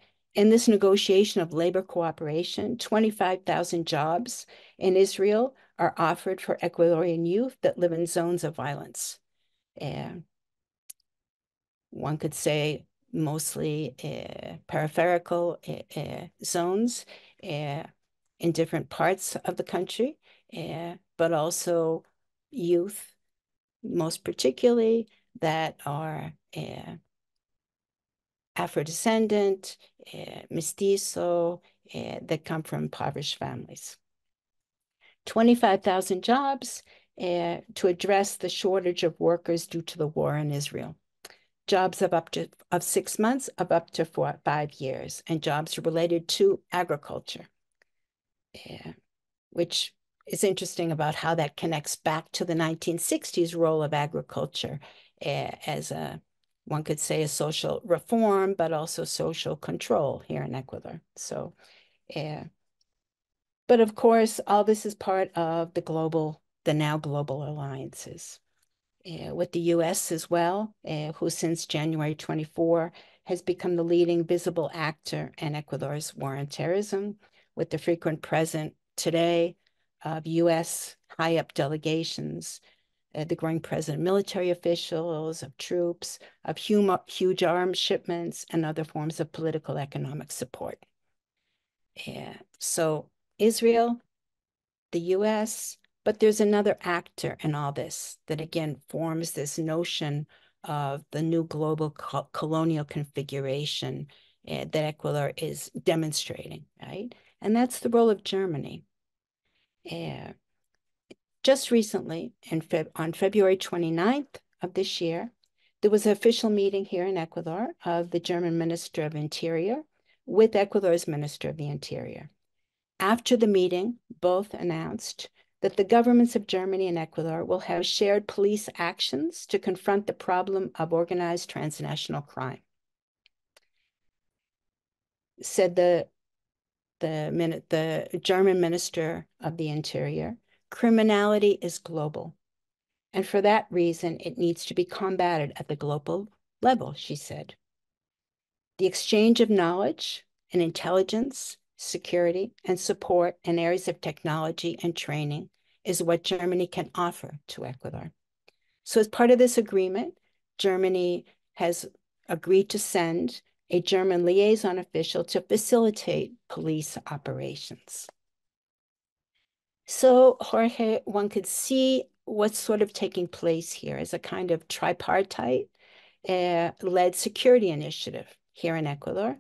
this negotiation of labor cooperation, 25,000 jobs in Israel are offered for Ecuadorian youth that live in zones of violence. One could say mostly peripheral zones in different parts of the country, but also youth, most particularly, that are Afro-descendant, mestizo, that come from impoverished families. 25,000 jobs to address the shortage of workers due to the war in Israel. Jobs of 6 months of up to 5 years, and jobs related to agriculture, which is interesting about how that connects back to the 1960s role of agriculture as one could say a social reform, but also social control here in Ecuador. So, but of course, all this is part of the now global alliances. With the US as well, who since January 24 has become the leading visible actor in Ecuador's war on terrorism, with the frequent presence today of US high-up delegations, the growing presence of military officials, of troops, of huge arms shipments, and other forms of political economic support. So Israel, the US, but there's another actor in all this that again forms this notion of the new global colonial configuration that Ecuador is demonstrating, right? And that's the role of Germany. Just recently, on February 29th of this year, there was an official meeting here in Ecuador of the German Minister of Interior with Ecuador's Minister of the Interior. After the meeting, both announced that the governments of Germany and Ecuador will have shared police actions to confront the problem of organized transnational crime. Said the German Minister of the Interior, criminality is global, and for that reason, it needs to be combated at the global level, she said. The exchange of knowledge and intelligence, security, and support in areas of technology and training is what Germany can offer to Ecuador. So as part of this agreement, Germany has agreed to send a German liaison official to facilitate police operations. So, Jorge, one could see what's sort of taking place here as a kind of tripartite led security initiative here in Ecuador,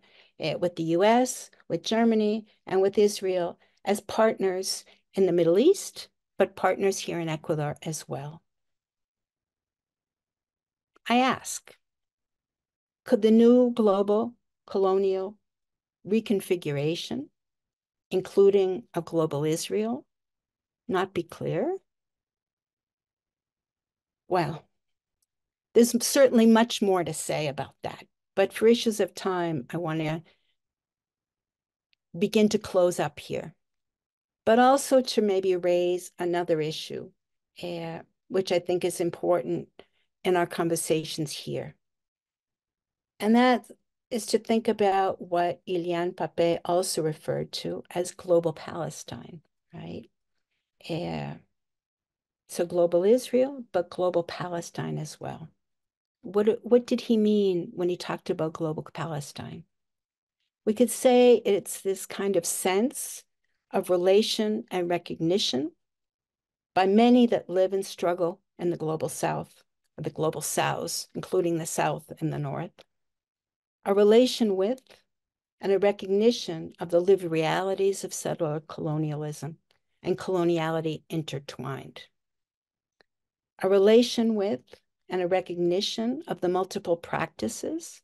with the US, with Germany, and with Israel as partners in the Middle East, but partners here in Ecuador as well. I ask, could the new global colonial reconfiguration, including a global Israel, not be clear? Well, there's certainly much more to say about that, but for issues of time, I want to begin to close up here, but also to maybe raise another issue, which I think is important in our conversations here. And that is to think about what Ilian Pape also referred to as global Palestine, right? So global Israel, but global Palestine as well. What did he mean when he talked about global Palestine? We could say it's this kind of sense of relation and recognition by many that live and struggle in the global South, or the global Souths, including the South and the North. A relation with and a recognition of the lived realities of settler colonialism and coloniality intertwined. A relation with and a recognition of the multiple practices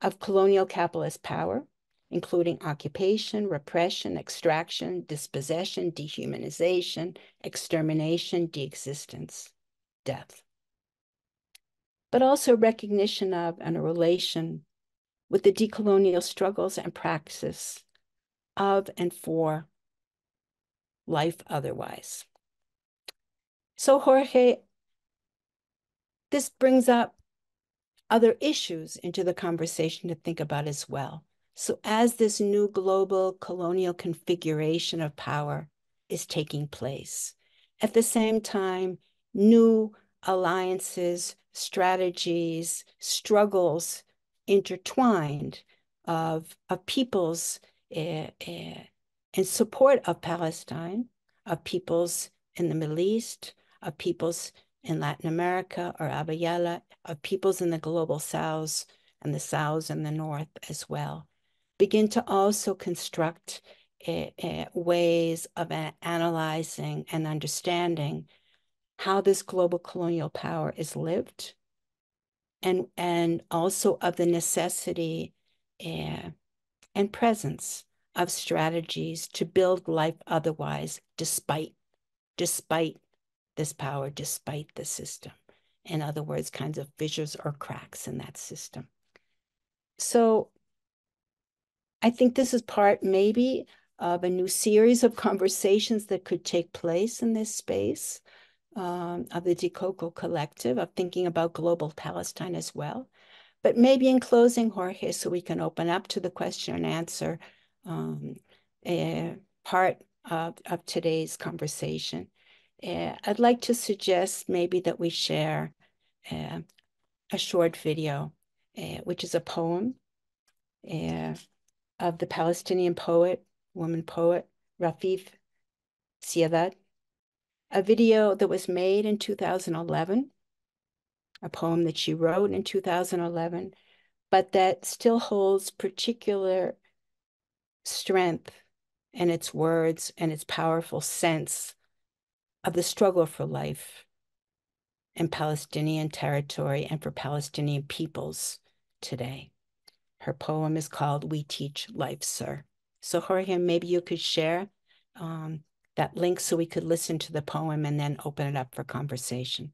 of colonial capitalist power, including occupation, repression, extraction, dispossession, dehumanization, extermination, deexistence, death. But also recognition of and a relation with the decolonial struggles and practices of and for life otherwise. So, Jorge, this brings up other issues into the conversation to think about as well. So as this new global colonial configuration of power is taking place, at the same time, new alliances, strategies, struggles intertwined of peoples in support of Palestine, of peoples in the Middle East, of peoples in Latin America or Abayala, of peoples in the global Souths, and the Souths and the North as well, begin to also construct ways of analyzing and understanding how this global colonial power is lived, and also of the necessity and presence of strategies to build life otherwise, despite this power, despite the system. In other words, kinds of fissures or cracks in that system. So I think this is part maybe of a new series of conversations that could take place in this space of the Dikoko Collective, of thinking about global Palestine as well. But maybe in closing, Jorge, so we can open up to the question and answer part of today's conversation, I'd like to suggest maybe that we share a short video, which is a poem of the Palestinian poet, woman poet, Rafif Siadat, a video that was made in 2011, a poem that she wrote in 2011, but that still holds particular strength in its words and its powerful sense of the struggle for life in Palestinian territory and for Palestinian peoples today. Her poem is called "We Teach Life, Sir." So Jorge, maybe you could share that link so we could listen to the poem and then open it up for conversation.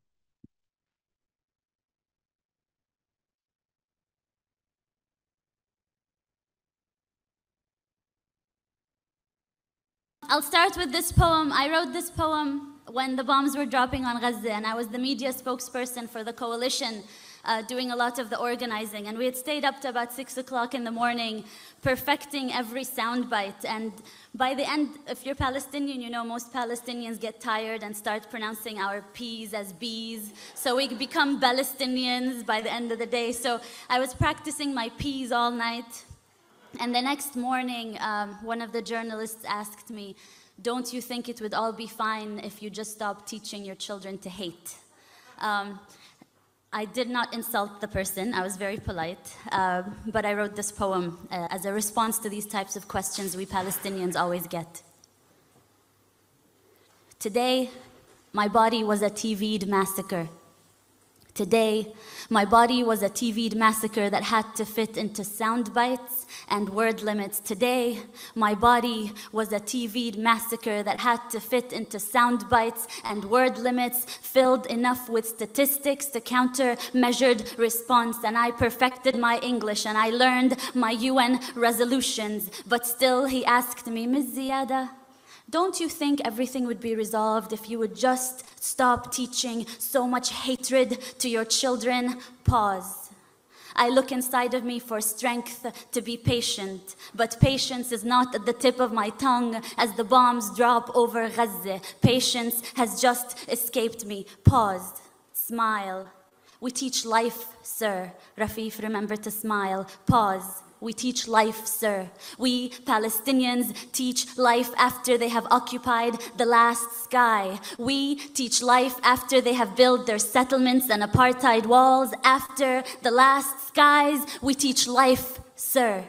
I'll start with this poem. I wrote this poem when the bombs were dropping on Gaza, and I was the media spokesperson for the coalition, doing a lot of the organizing. And we had stayed up to about 6 o'clock in the morning, perfecting every soundbite. And by the end, if you're Palestinian, you know most Palestinians get tired and start pronouncing our P's as B's. So we become Palestinians by the end of the day. So I was practicing my P's all night. And the next morning, one of the journalists asked me, "Don't you think it would all be fine if you just stopped teaching your children to hate?" I did not insult the person. I was very polite. But I wrote this poem as a response to these types of questions we Palestinians always get. Today, my body was a TV'd massacre. Today, my body was a TV'd massacre that had to fit into sound bites and word limits. Today, my body was a TV'd massacre that had to fit into sound bites and word limits, filled enough with statistics to counter measured response. And I perfected my English and I learned my UN resolutions. But still, he asked me, "Ms. Ziyada, don't you think everything would be resolved if you would just stop teaching so much hatred to your children?" Pause. I look inside of me for strength to be patient, but patience is not at the tip of my tongue as the bombs drop over Gaza. Patience has just escaped me. Pause. Smile. We teach life, sir. Rafif, remember to smile. Pause. We teach life, sir. We Palestinians teach life after they have occupied the last sky. We teach life after they have built their settlements and apartheid walls. After the last skies, we teach life, sir.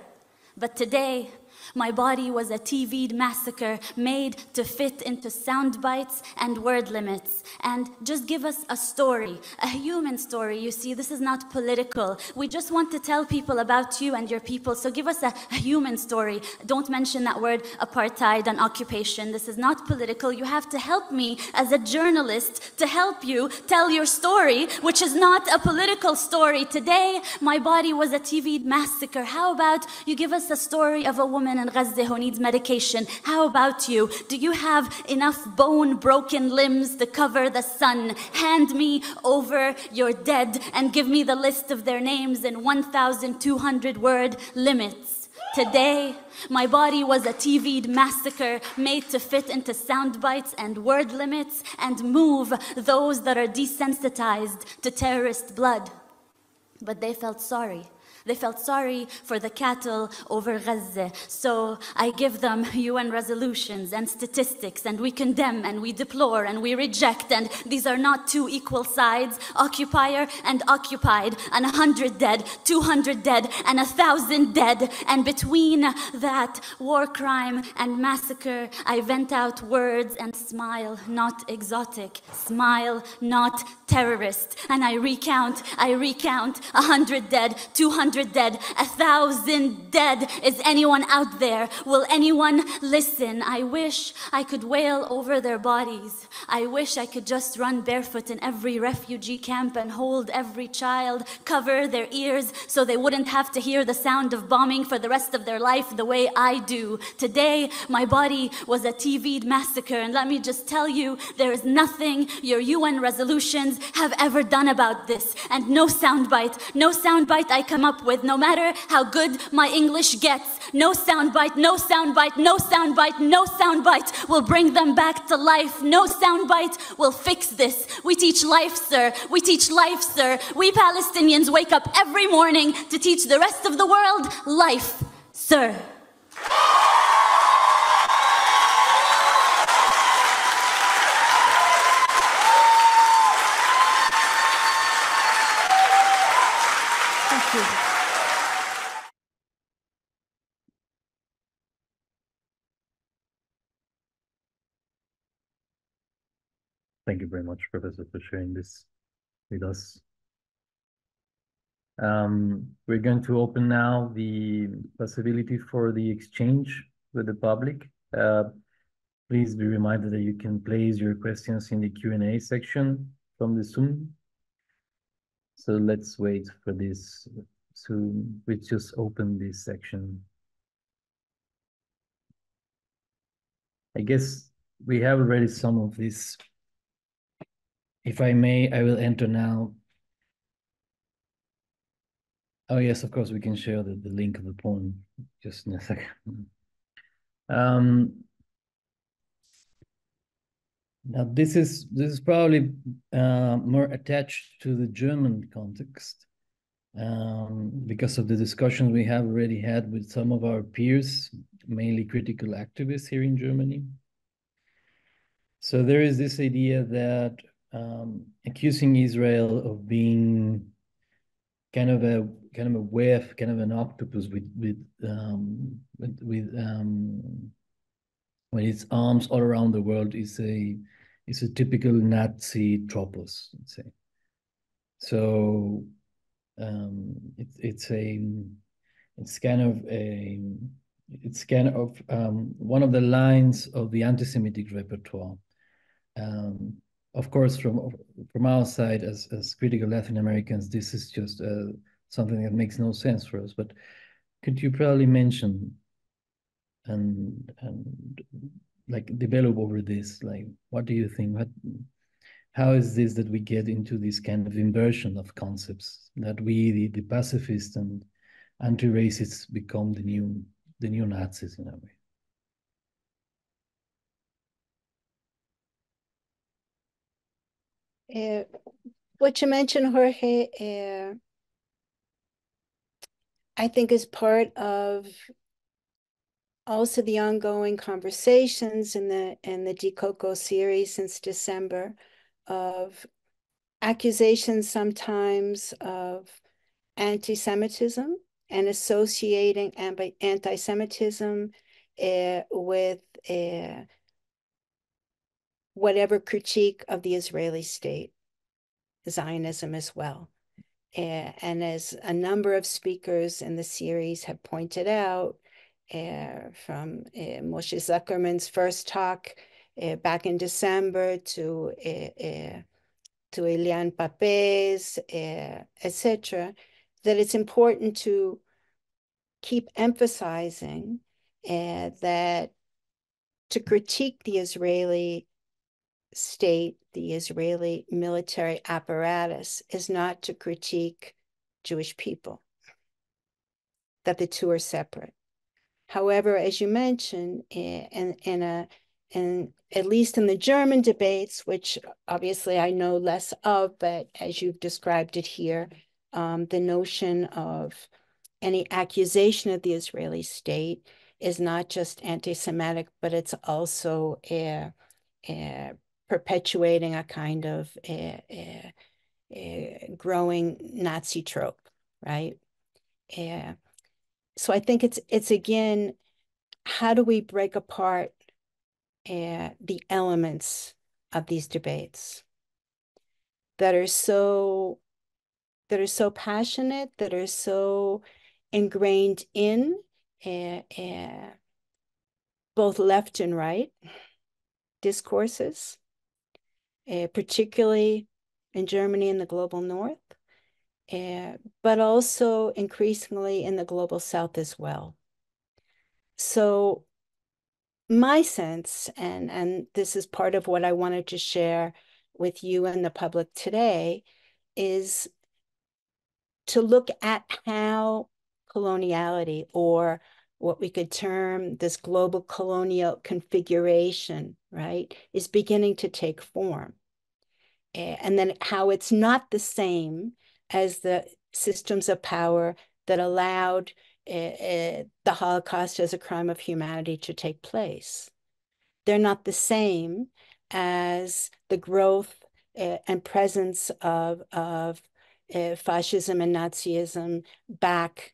But today, my body was a TV'd massacre made to fit into sound bites and word limits. And just give us a story, a human story. You see, this is not political. We just want to tell people about you and your people. So give us a human story. Don't mention that word apartheid and occupation. This is not political. You have to help me as a journalist to help you tell your story, which is not a political story. Today, my body was a TV'd massacre. How about you give us a story of a woman in Gaza who needs medication? How about you? Do you have enough bone-broken limbs to cover the sun? Hand me over your dead and give me the list of their names in 1,200 word limits. Today, my body was a TV'd massacre made to fit into sound bites and word limits and move those that are desensitized to terrorist blood. But they felt sorry. They felt sorry for the cattle over Gaza. So I give them UN resolutions and statistics, and we condemn and we deplore and we reject. And these are not two equal sides, occupier and occupied, and 100 dead, 200 dead, and 1,000 dead. And between that war crime and massacre, I vent out words and smile, not exotic, smile, not terrorist. And I recount, 100 dead, 200 dead, 1,000 dead. Is anyone out there? Will anyone listen? I wish I could wail over their bodies. I wish I could just run barefoot in every refugee camp and hold every child, cover their ears so they wouldn't have to hear the sound of bombing for the rest of their life the way I do. Today, my body was a TV'd massacre, and let me just tell you, there is nothing your UN resolutions have ever done about this, and no soundbite I come up with, no matter how good my English gets, no soundbite will bring them back to life. No soundbite will fix this. We teach life, sir. We teach life, sir. We Palestinians wake up every morning to teach the rest of the world life, sir. Thank you. Thank you very much, Professor, for sharing this with us. We're going to open now the possibility for the exchange with the public. Please be reminded that you can place your questions in the Q&A section from the Zoom. So let's wait for this. So we just open this section. I guess we have already some of this. If I may, I will enter now. Oh yes, of course, we can share the link of the poem just in a second. Now this is probably more attached to the German context because of the discussions we have already had with some of our peers, mainly critical activists here in Germany. So there is this idea that accusing Israel of being kind of a web, kind of an octopus with its arms all around the world is a typical Nazi tropos, let's say. So it's kind of one of the lines of the anti-Semitic repertoire. Of course, from our side as critical Latin Americans, this is just something that makes no sense for us. But could you probably mention and like develop over this? Like, what do you think? How is this that we get into this kind of inversion of concepts, that we, the pacifists and anti-racists, become the new Nazis in a way? What you mentioned, Jorge, I think is part of also the ongoing conversations in the DCOCO series since December, of accusations sometimes of anti-Semitism and associating anti-Semitism with whatever critique of the Israeli state, Zionism as well. And as a number of speakers in the series have pointed out, from Moshe Zuckerman's first talk back in December to Elian Pape's, etc., that it's important to keep emphasizing that to critique the Israeli state, the Israeli military apparatus, is not to critique Jewish people, that the two are separate. However, as you mentioned, and at least in the German debates, which obviously I know less of, but as you've described it here, the notion of any accusation of the Israeli state is not just anti-Semitic, but it's also perpetuating a kind of growing Nazi trope, right? So I think it's again, how do we break apart the elements of these debates that are so passionate, that are so ingrained in both left and right discourses, particularly in Germany and the global north, but also increasingly in the global south as well. So my sense, and this is part of what I wanted to share with you and the public today, is to look at how coloniality, or what we could term this global colonial configuration, right, is beginning to take form. And then how it's not the same as the systems of power that allowed the Holocaust as a crime of humanity to take place. They're not the same as the growth and presence of fascism and Nazism back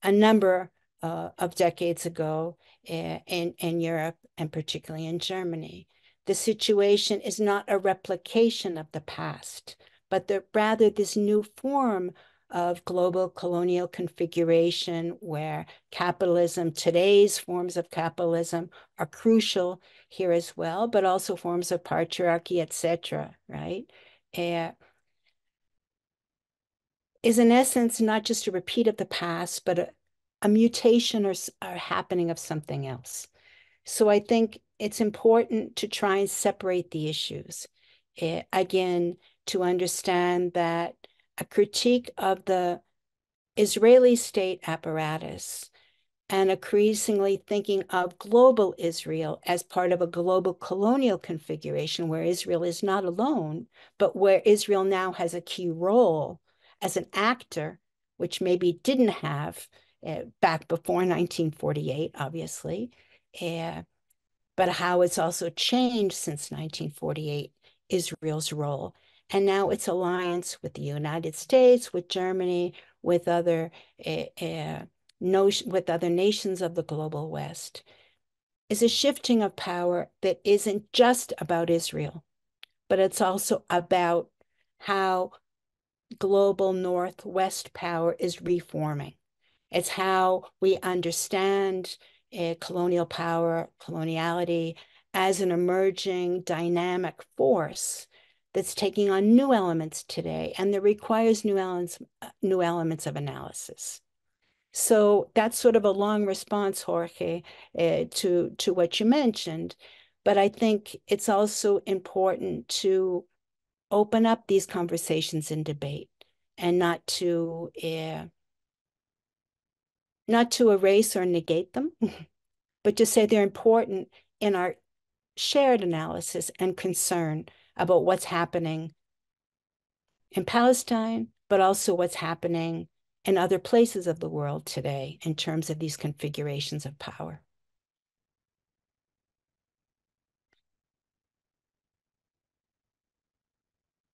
a number of decades ago in Europe, and particularly in Germany. The situation is not a replication of the past, but rather this new form of global colonial configuration where capitalism, today's forms of capitalism, are crucial here as well, but also forms of patriarchy, etc., right? Is in essence not just a repeat of the past, but a mutation or happening of something else. So I think it's important to try and separate the issues. Again, to understand that a critique of the Israeli state apparatus and increasingly thinking of global Israel as part of a global colonial configuration where Israel is not alone, but where Israel now has a key role as an actor, which maybe didn't have back before 1948, obviously, but how it's also changed since 1948, Israel's role. And now its alliance with the United States, with Germany, with other nations of the global West, is a shifting of power that isn't just about Israel, but it's also about how global Northwest power is reforming. It's how we understand colonial power, coloniality, as an emerging dynamic force that's taking on new elements today, and that requires new elements of analysis. So that's sort of a long response, Jorge, to what you mentioned. But I think it's also important to open up these conversations in debate, and not to erase or negate them, but to say they're important in our shared analysis and concern about what's happening in Palestine, but also what's happening in other places of the world today in terms of these configurations of power.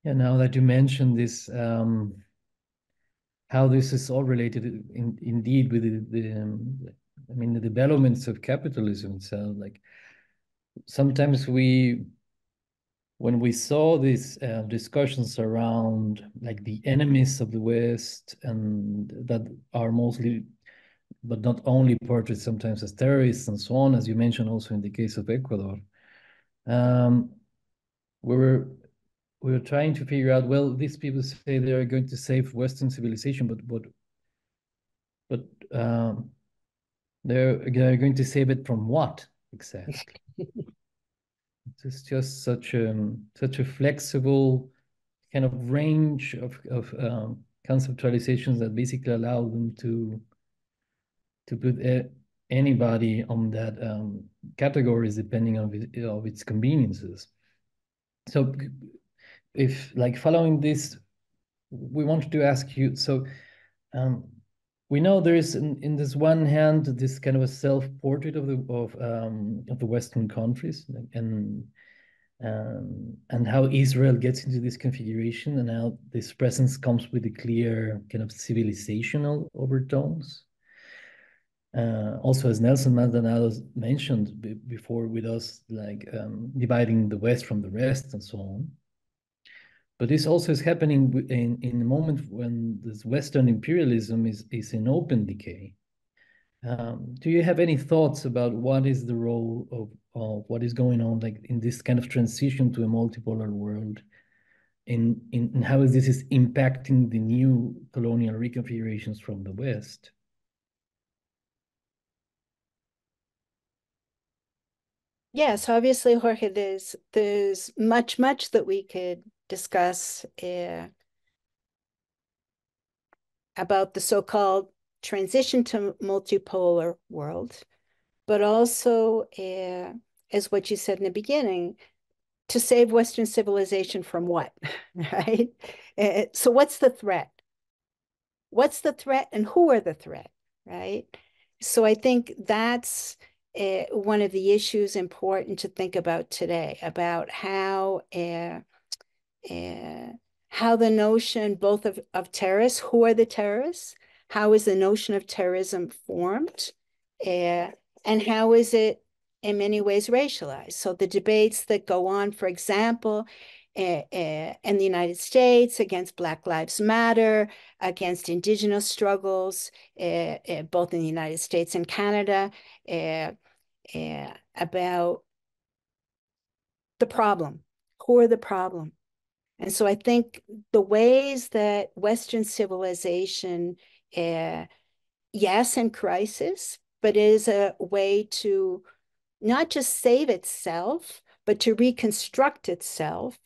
Yeah, now that you mentioned this, how this is all related indeed with I mean, the developments of capitalism itself. Like sometimes when we saw these discussions around like the enemies of the West, and that are mostly, but not only portrayed sometimes as terrorists and so on, as you mentioned also in the case of Ecuador, we were trying to figure out, well, these people say they are going to save Western civilization, but they're going to save it from what exactly? It's just such a flexible kind of range of conceptualizations that basically allow them to put anybody on that categories depending on of its conveniences. So if like following this, we wanted to ask you, so we know there is in this one hand this kind of a self-portrait of the Western countries, and how Israel gets into this configuration, and how this presence comes with a clear kind of civilizational overtones. Also, as Nelson Mandela mentioned before with us, like dividing the West from the rest and so on. But this also is happening in a moment when this Western imperialism is in open decay. Do you have any thoughts about what is the role of what is going on, like in this kind of transition to a multipolar world, in how this is impacting the new colonial reconfigurations from the West? Yes, obviously, Jorge, there's much that we could discuss about the so-called transition to multipolar world, but also, as what you said in the beginning, to save Western civilization from what, right? So what's the threat? What's the threat and who are the threat, right? So I think that's one of the issues important to think about today, about how the notion both of terrorists, who are the terrorists, how is the notion of terrorism formed, and how is it in many ways racialized. So the debates that go on, for example, in the United States against Black Lives Matter, against indigenous struggles, both in the United States and Canada, about the problem. Who are the problem? And so I think the ways that Western civilization, yes, in crisis, but is a way to not just save itself, but to reconstruct itself,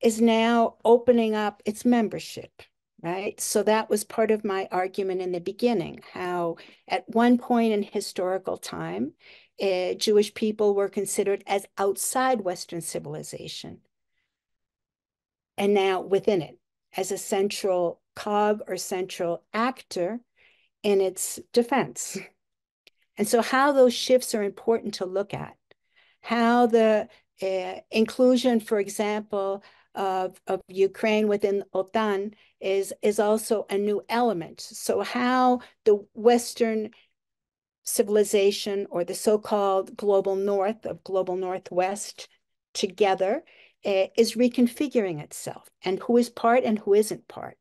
is now opening up its membership, right? So that was part of my argument in the beginning, how at one point in historical time, Jewish people were considered as outside Western civilization. And now within it, as a central cog or central actor in its defense. And so how those shifts are important to look at. How the inclusion, for example, of Ukraine within OTAN is also a new element. So how the Western civilization, or the so-called global north of global northwest together, is reconfiguring itself, and who is part and who isn't part,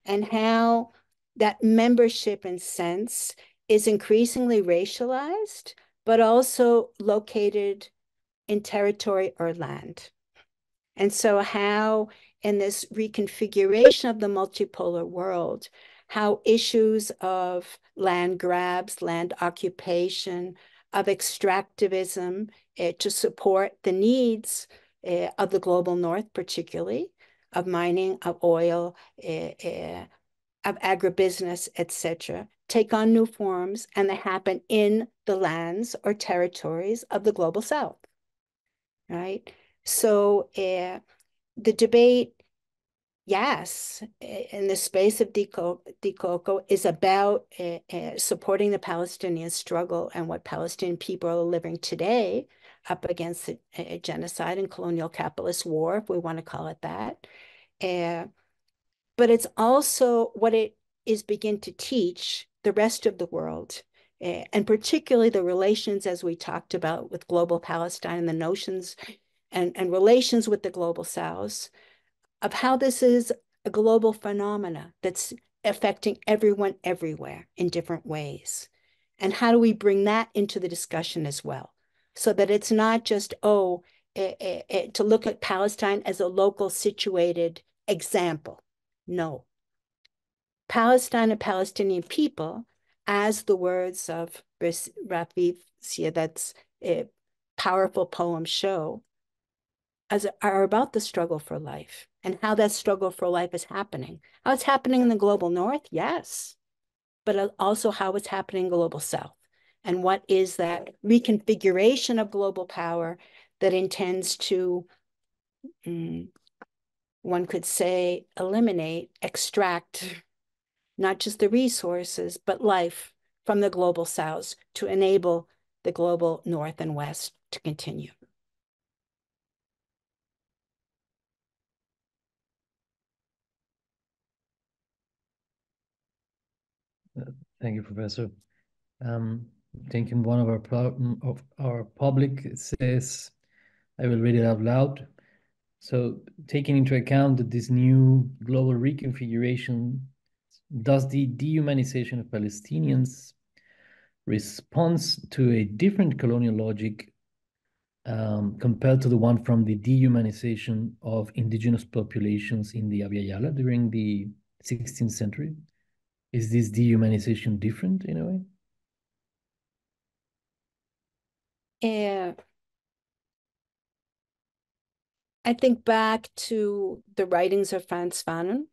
and how that membership in sense is increasingly racialized, but also located in territory or land. And so how in this reconfiguration of the multipolar world, how issues of land grabs, land occupation, of extractivism to support the needs of the global north, particularly, of mining, of oil, of agribusiness, etc., take on new forms, and they happen in the lands or territories of the global south, right? So the debate, yes, in the space of Dikoko is about supporting the Palestinian struggle and what Palestinian people are living today up against genocide and colonial capitalist war, if we want to call it that. But it's also what it is begin to teach the rest of the world, and particularly the relations, as we talked about, with global Palestine and the notions and relations with the global South, of how this is a global phenomena that's affecting everyone everywhere in different ways. And how do we bring that into the discussion as well? So that it's not just, to look at Palestine as a local situated example. No. Palestine and Palestinian people, as the words of Rafi Siadet's powerful poem show, are about the struggle for life, and how that struggle for life is happening. How it's happening in the global north, yes, but also how it's happening in global south. And what is that reconfiguration of global power that intends to, one could say, eliminate, extract, not just the resources, but life from the global south to enable the global north and west to continue. Thank you, Professor. I think in one of our public, it says, I will read it out loud. So taking into account that this new global reconfiguration, does the dehumanization of Palestinians response to a different colonial logic compared to the one from the dehumanization of indigenous populations in the Abya Yala during the 16th century? Is this dehumanization different in a way? I think back to the writings of Frantz Fanon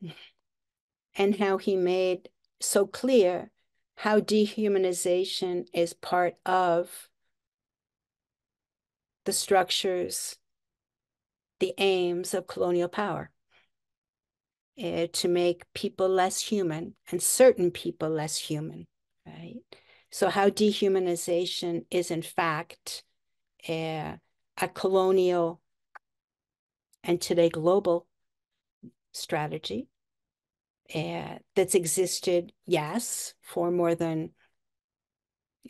and how he made so clear how dehumanization is part of the structures, the aims of colonial power, to make people less human and certain people less human, right? So how dehumanization is in fact a colonial and today global strategy that's existed, yes, for more than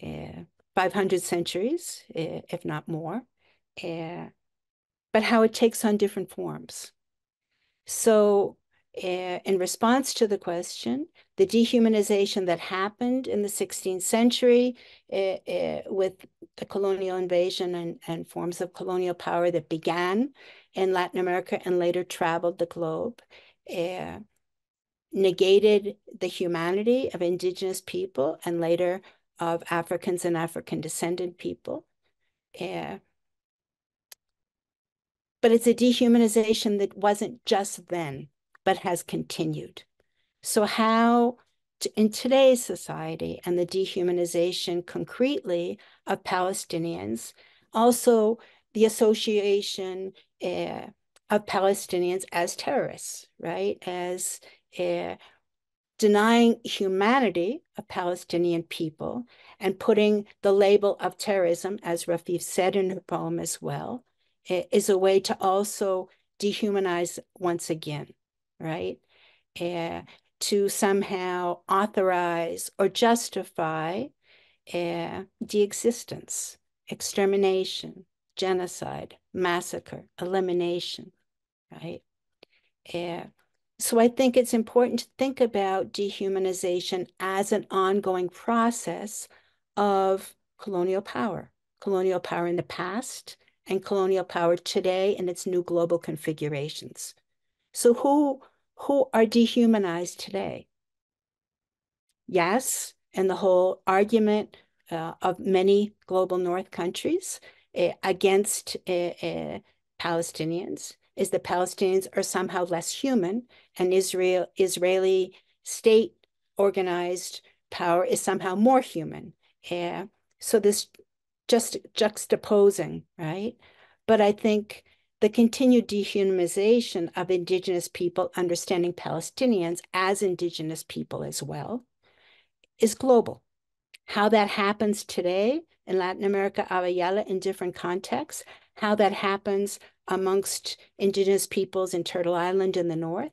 500 centuries, if not more, but how it takes on different forms. So in response to the question, the dehumanization that happened in the 16th century with the colonial invasion and forms of colonial power that began in Latin America and later traveled the globe, negated the humanity of indigenous people and later of Africans and African descendant people. But it's a dehumanization that wasn't just then, but has continued. So how, in today's society and the dehumanization concretely of Palestinians, also the association of Palestinians as terrorists, right? As denying humanity of Palestinian people and putting the label of terrorism, as Rafif said in her poem as well, is a way to also dehumanize once again, right? To somehow authorize or justify the existence, extermination, genocide, massacre, elimination, right? So I think it's important to think about dehumanization as an ongoing process of colonial power in the past and colonial power today in its new global configurations. So who are dehumanized today? Yes, and the whole argument of many global North countries against Palestinians is that Palestinians are somehow less human and Israeli state organized power is somehow more human. So this just juxtaposing, right? But I think the continued dehumanization of indigenous people, understanding Palestinians as indigenous people as well, is global. How that happens today in Latin America, Abya in different contexts, how that happens amongst indigenous peoples in Turtle Island in the north,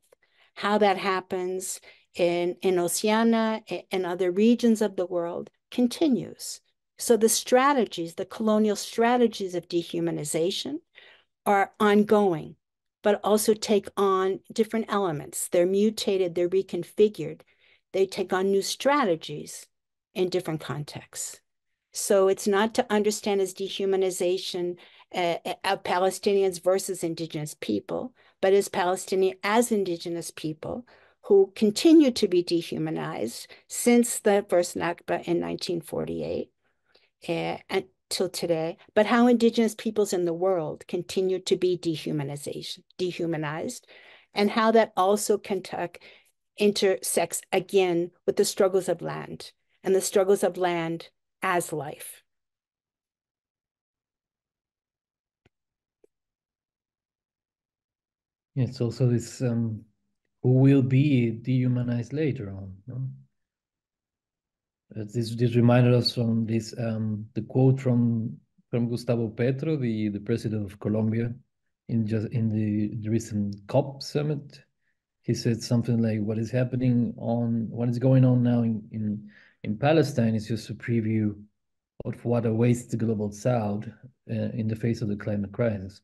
how that happens in Oceania and other regions of the world continues. So the strategies, the colonial strategies of dehumanization are ongoing, but also take on different elements. They're mutated, they're reconfigured. They take on new strategies in different contexts. So it's not to understand as dehumanization of Palestinians versus indigenous people, but as Palestinian as indigenous people who continue to be dehumanized since the first Nakba in 1948 until today, but how indigenous peoples in the world continue to be dehumanized, and how that also intersects again with the struggles of land and the struggles of land as life. It's also this who will be dehumanized later on. No? This reminded us from this the quote from Gustavo Petro, the president of Colombia, in the recent COP summit. He said something like, what is going on now in Palestine is just a preview of what awaits the global south in the face of the climate crisis.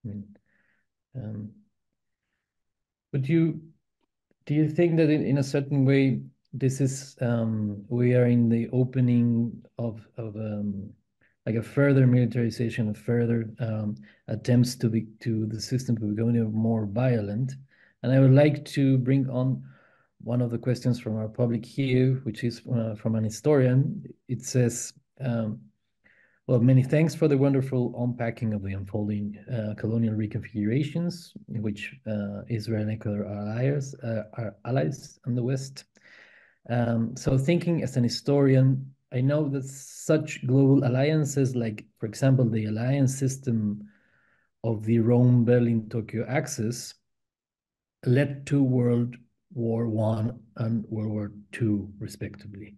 I mean, but do you think that in a certain way this is we are in the opening of like a further militarization, of further attempts to the system to become more violent? And I would like to bring on one of the questions from our public here, which is from an historian. It says, well, many thanks for the wonderful unpacking of the unfolding colonial reconfigurations in which Israel and Ecuador are allies in the West. So thinking as an historian, I know that such global alliances, like, for example, the alliance system of the Rome-Berlin-Tokyo axis, led to World War I and World War II, respectively.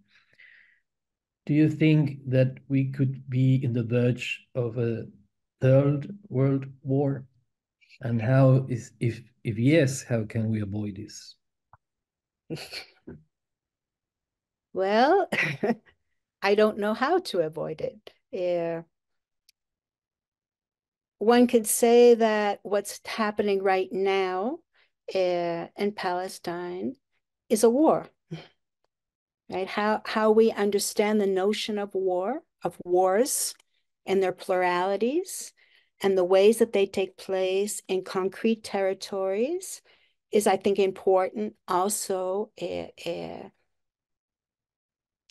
Do you think that we could be in the verge of a third world war? And if yes, how can we avoid this? Well, I don't know how to avoid it. One could say that what's happening right now in Palestine is a war. Right? How we understand the notion of wars and their pluralities and the ways that they take place in concrete territories is, I think, important also in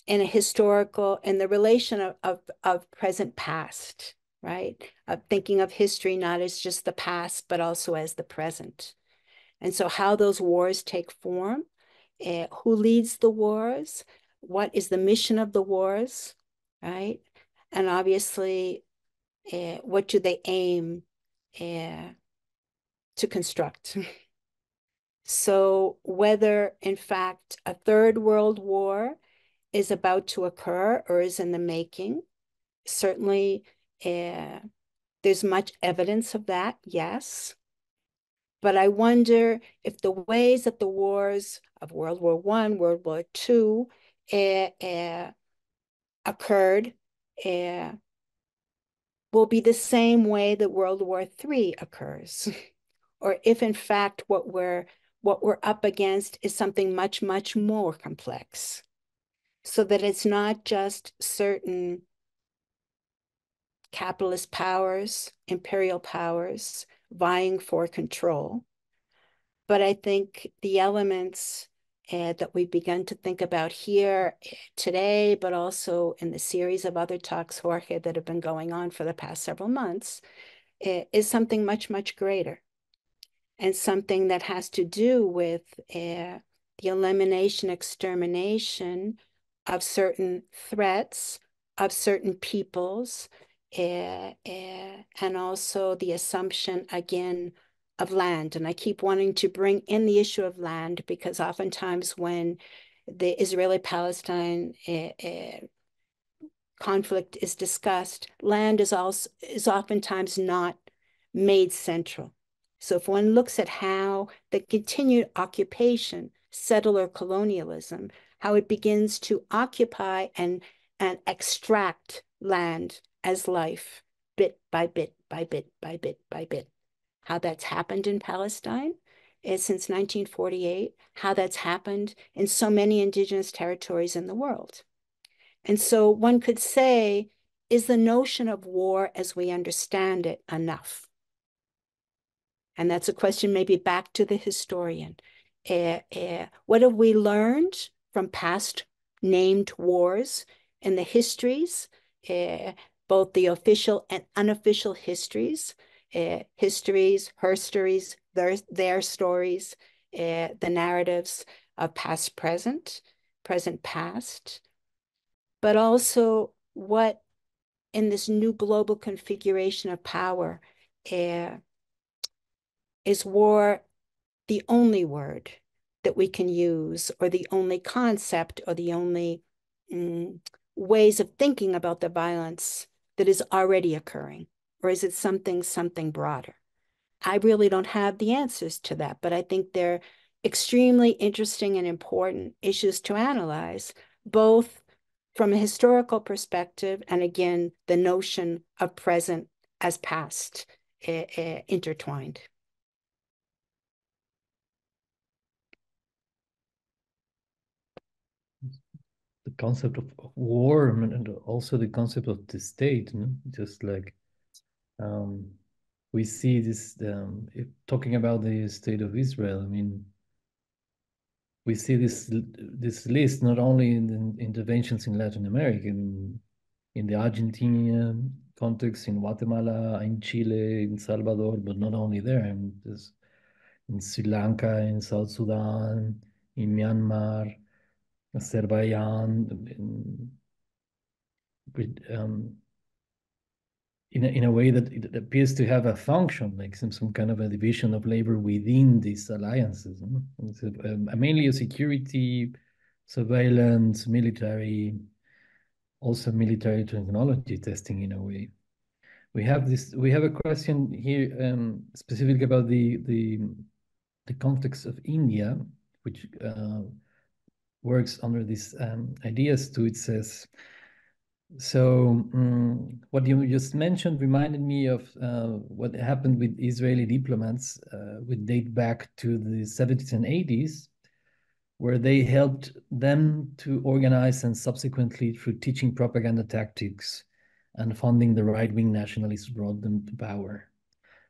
a historical, in the relation of present past, right? Of thinking of history not as just the past, but also as the present. And so how those wars take form, who leads the wars, what is the mission of the wars, right? And obviously, what do they aim to construct? So whether, in fact, a third world war is about to occur or is in the making, certainly there's much evidence of that, yes. But I wonder if the ways that the wars of World War I, World War II occurred will be the same way that World War III occurs. Or if in fact what we're up against is something much, much more complex. So that it's not just certain capitalist powers, imperial powers vying for control. But I think the elements that we've begun to think about here today, but also in the series of other talks, Jorge, that have been going on for the past several months, is something much, much greater. And something that has to do with the elimination, extermination of certain threats, of certain peoples, and also the assumption, again, of land. And I keep wanting to bring in the issue of land because oftentimes when the Israeli-Palestine conflict is discussed, land is oftentimes not made central. So if one looks at how the continued occupation, settler colonialism, how it begins to occupy and extract land as life, bit by bit, by bit, by bit, by bit, how that's happened in Palestine since 1948, how that's happened in so many indigenous territories in the world. And so one could say, is the notion of war as we understand it enough? And that's a question maybe back to the historian. What have we learned from past named wars in the histories, both the official and unofficial histories, her stories, their stories, the narratives of past, present, past, but also what in this new global configuration of power is war the only word? that we can use, or the only concept, or the only ways of thinking about the violence that is already occurring? Or is it something broader? I really don't have the answers to that, but I think they're extremely interesting and important issues to analyze, both from a historical perspective and, again, the notion of present as past intertwined. The concept of war and also the concept of the state, just like we see this, talking about the state of Israel, I mean, we see this list not only in the interventions in Latin America, in the Argentinian context, in Guatemala, in Chile, in Salvador, but not only there, and in Sri Lanka, in South Sudan, in Myanmar, Azerbaijan, in a way that it appears to have a function, like some kind of a division of labor within these alliances. It's mainly a security, surveillance, military, also military technology testing in a way. We have a question here specifically about the context of India, which works under these ideas too. It says, so what you just mentioned reminded me of what happened with Israeli diplomats, which date back to the 70s and 80s, where they helped them to organize and subsequently, through teaching propaganda tactics and funding the right-wing nationalists, brought them to power.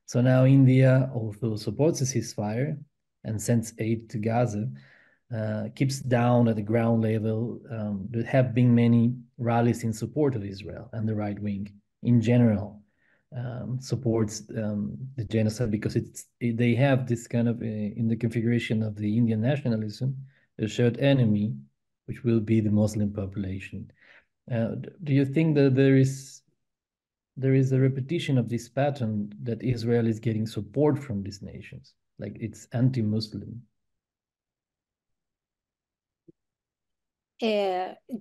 So now India, although supports a ceasefire and sends aid to Gaza, keeps down at the ground level. There have been many rallies in support of Israel, and the right wing in general supports the genocide, because they have this kind of, in the configuration of the Indian nationalism, a shared enemy, which will be the Muslim population. Do you think that there is a repetition of this pattern, that Israel is getting support from these nations, like it's anti-Muslim?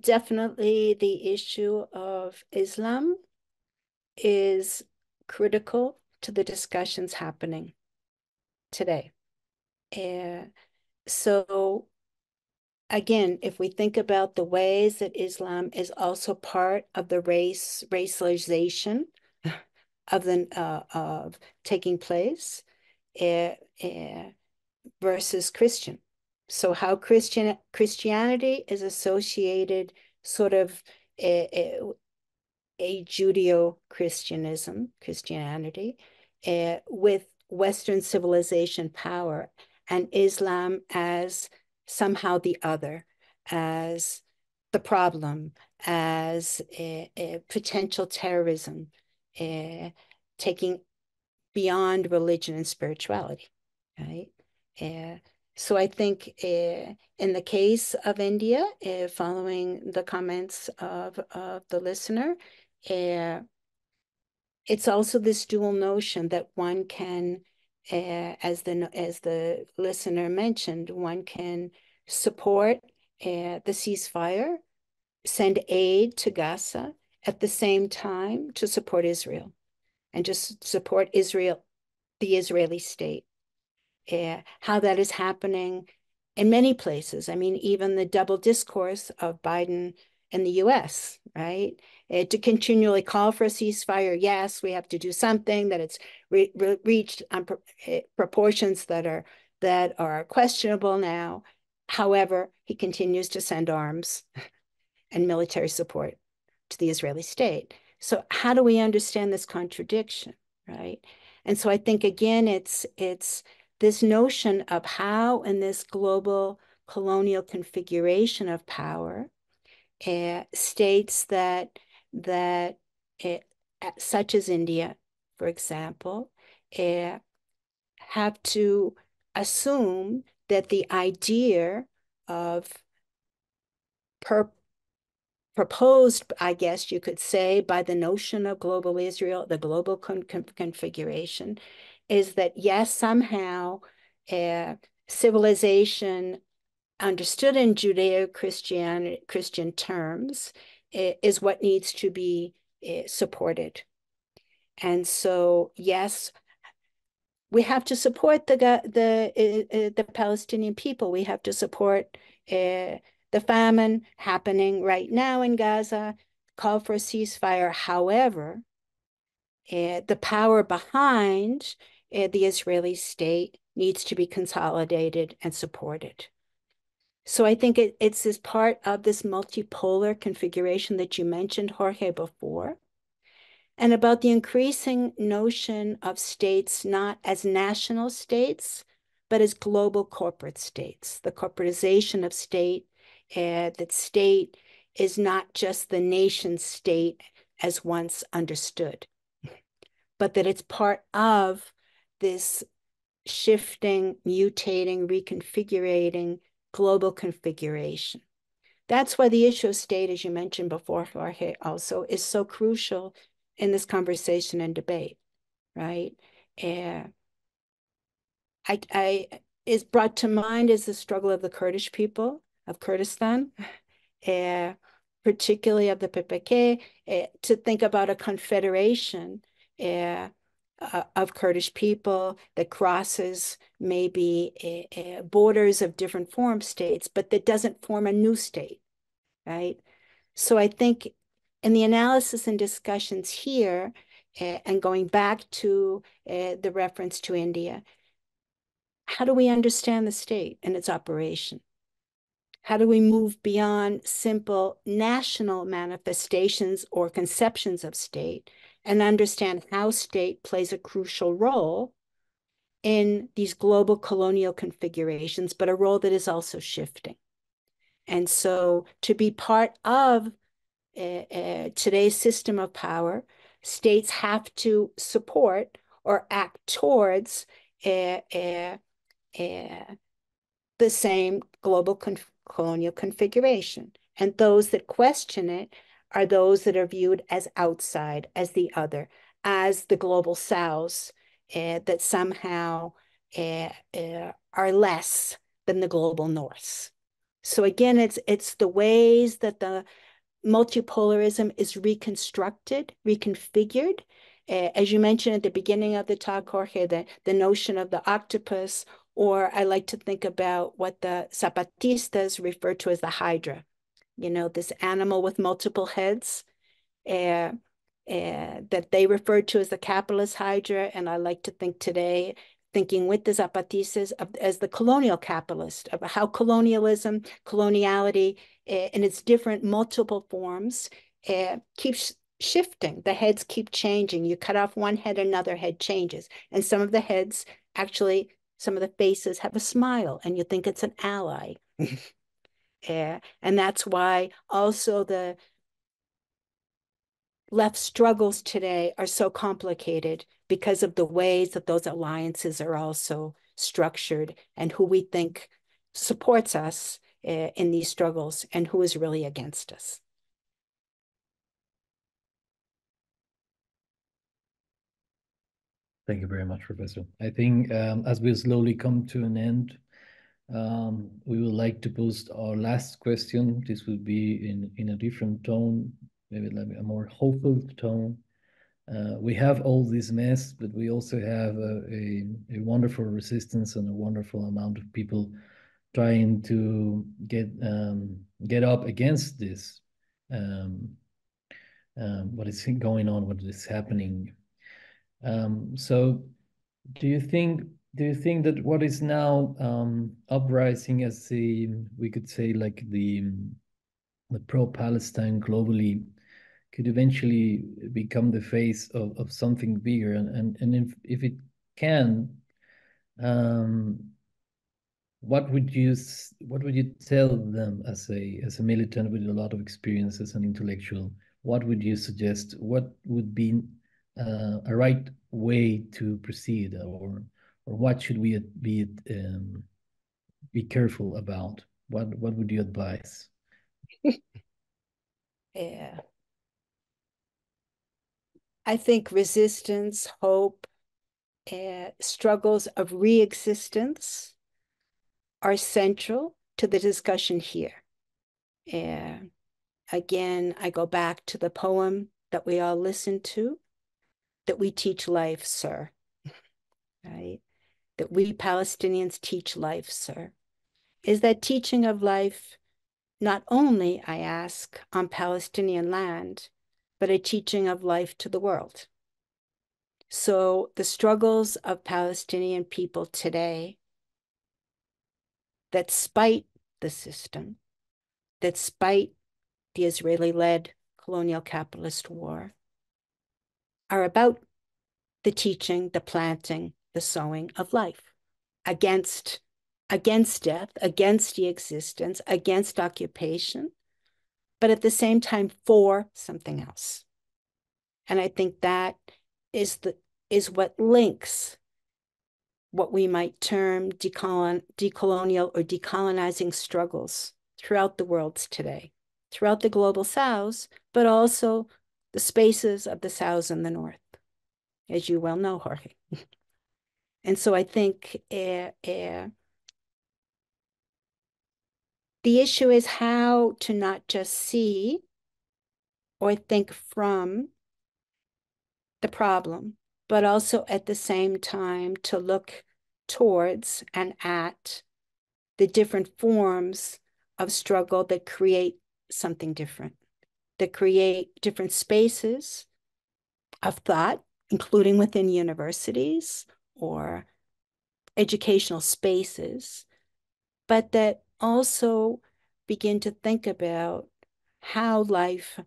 Definitely the issue of Islam is critical to the discussions happening today. So again, if we think about the ways that Islam is also part of the racialization of taking place versus Christian. So how Christianity is associated sort of a Judeo-Christianity with Western civilization power, and Islam as somehow the other, as the problem, as a potential terrorism, taking beyond religion and spirituality, right? So I think in the case of India, following the comments of the listener, it's also this dual notion that one can, as the listener mentioned, one can support the ceasefire, send aid to Gaza, at the same time to support Israel, and just support Israel, the Israeli state. How that is happening in many places. I mean, even the double discourse of Biden in the US, right? To continually call for a ceasefire. Yes, we have to do something, that it's reached proportions that are questionable now. However, he continues to send arms and military support to the Israeli state. So how do we understand this contradiction, right? And so I think, again, it's this notion of how, in this global colonial configuration of power, states that such as India, for example, have to assume that the idea of proposed, I guess you could say, by the notion of global Israel, the global configuration, is that yes, somehow civilization understood in Judeo-Christian terms is what needs to be supported. And so, yes, we have to support the Palestinian people. We have to support the famine happening right now in Gaza, call for a ceasefire. However, the power behind the Israeli state needs to be consolidated and supported. So I think it's this part of this multipolar configuration that you mentioned, Jorge, before, and about the increasing notion of states not as national states, but as global corporate states, the corporatization of state, that state is not just the nation state as once understood, but that it's part of this shifting, mutating, reconfigurating global configuration. That's why the issue of state, as you mentioned before, Jorge, also is so crucial in this conversation and debate, right? Is brought to mind is the struggle of the Kurdish people of Kurdistan, particularly of the PPK, to think about a confederation of Kurdish people that crosses maybe borders of different form states, but that doesn't form a new state, right? So I think in the analysis and discussions here, and going back to the reference to India, how do we understand the state and its operation? How do we move beyond simple national manifestations or conceptions of state and understand how state plays a crucial role in these global colonial configurations, but a role that is also shifting? And so to be part of today's system of power, states have to support or act towards the same global colonial configuration. And those that question it are those that are viewed as outside, as the other, as the global souths that somehow are less than the global norths. So again, it's the ways that the multipolarism is reconstructed, reconfigured. As you mentioned at the beginning of the talk, Jorge, the notion of the octopus, or I like to think about what the Zapatistas refer to as the Hydra, this animal with multiple heads, that they refer to as the capitalist Hydra. And I like to think today, thinking with the Zapatistas as the colonial capitalist, of how colonialism, coloniality, in its different multiple forms, keeps shifting. The heads keep changing. You cut off one head, another head changes. And some of the heads, actually, some of the faces have a smile, and you think it's an ally. And that's why also the left struggles today are so complicated, because of the ways that those alliances are also structured and who we think supports us in these struggles and who is really against us. Thank you very much, Professor. I think as we slowly come to an end, we would like to post our last question. This will be in a different tone, maybe like a more hopeful tone. We have all this mess, but we also have a wonderful resistance and a wonderful amount of people trying to get up against this. What is going on? What is happening? So, do you think that what is now uprising as we could say like the pro-Palestine globally could eventually become the face of something bigger, and if it can, what would you tell them as a militant with a lot of experience as an intellectual? What would you suggest? What would be a right way to proceed, or what should we be careful about? What would you advise? Yeah. I think resistance, hope, struggles of re-existence are central to the discussion here. Again, I go back to the poem that we all listen to, that we teach life, sir, right? That we Palestinians teach life, sir. Is that teaching of life not only, I ask, on Palestinian land, but a teaching of life to the world? So the struggles of Palestinian people today, that spite the system, that spite the Israeli-led colonial capitalist war, are about the teaching, the planting, the sowing of life against death, against the existence, against occupation, but at the same time for something else. And I think that is what links what we might term decolonial or decolonizing struggles throughout the world today, throughout the global south, but also the spaces of the south and the north, as you well know, Jorge. And so I think the issue is how to not just see or think from the problem, but also at the same time to look towards and at the different forms of struggle that create something different, that create different spaces of thought, including within universities or educational spaces, but that also begin to think about how life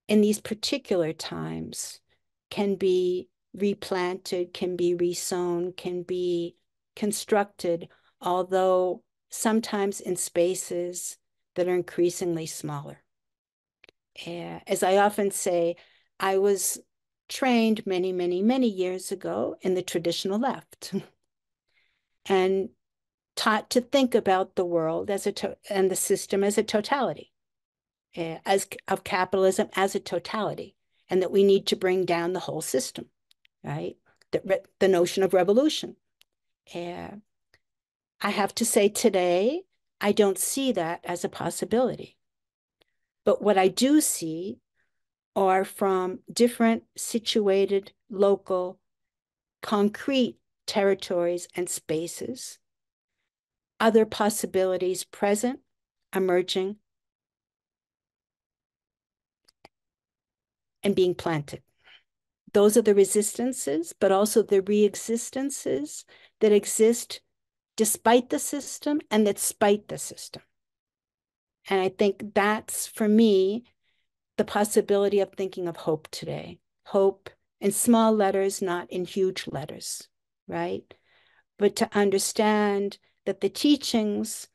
in these particular times can be replanted, can be resown, can be constructed, although sometimes in spaces that are increasingly smaller. As I often say, I was trained many, many, many years ago in the traditional left and taught to think about the world as and the system as a totality, of capitalism as a totality, and that we need to bring down the whole system, right? The notion of revolution. I have to say today, I don't see that as a possibility. But what I do see are from different situated, local, concrete territories and spaces, other possibilities present, emerging, and being planted. Those are the resistances, but also the re-existences that exist despite the system and that spite the system. And I think that's, for me, the possibility of thinking of hope today. Hope in small letters, not in huge letters, right? But to understand that the teachings